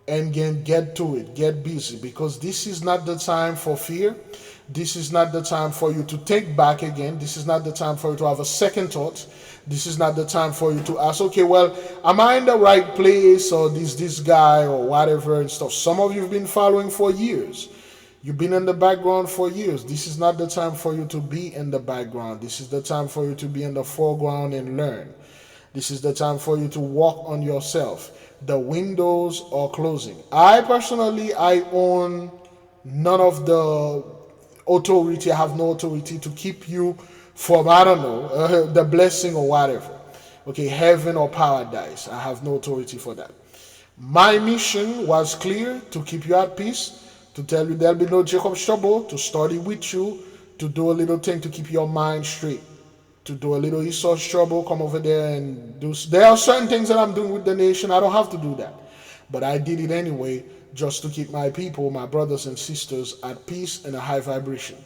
and get to it, get busy, because this is not the time for fear. This is not the time for you to take back again. This is not the time for you to have a second thought. This is not the time for you to ask, okay, well, am I in the right place, or this guy or whatever and stuff. Some of you have been following for years. You've been in the background for years. This is not the time for you to be in the background. This is the time for you to be in the foreground and learn. This is the time for you to work on yourself. The windows are closing. I personally, I own none of the authority. I have no authority to keep you from, I don't know, the blessing or whatever. Okay, heaven or paradise. I have no authority for that. My mission was clear: to keep you at peace, to tell you there'll be no Jacob's trouble, to study with you, to do a little thing to keep your mind straight, to do a little Esau's trouble, come over there and do. There are certain things that I'm doing with the nation. I don't have to do that, but I did it anyway, just to keep my people, my brothers and sisters, at peace and a high vibration.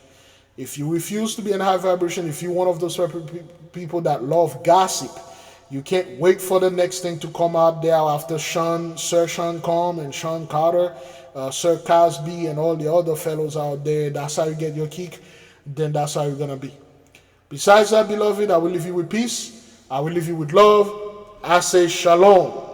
If you refuse to be in high vibration, if you're one of those people that love gossip, you can't wait for the next thing to come out there after Sir Sean come and Sean Carter, Sir Cosby, and all the other fellows out there. That's how you get your kick. Then that's how you're gonna be. Besides that, beloved, I will leave you with peace. I will leave you with love. I say shalom.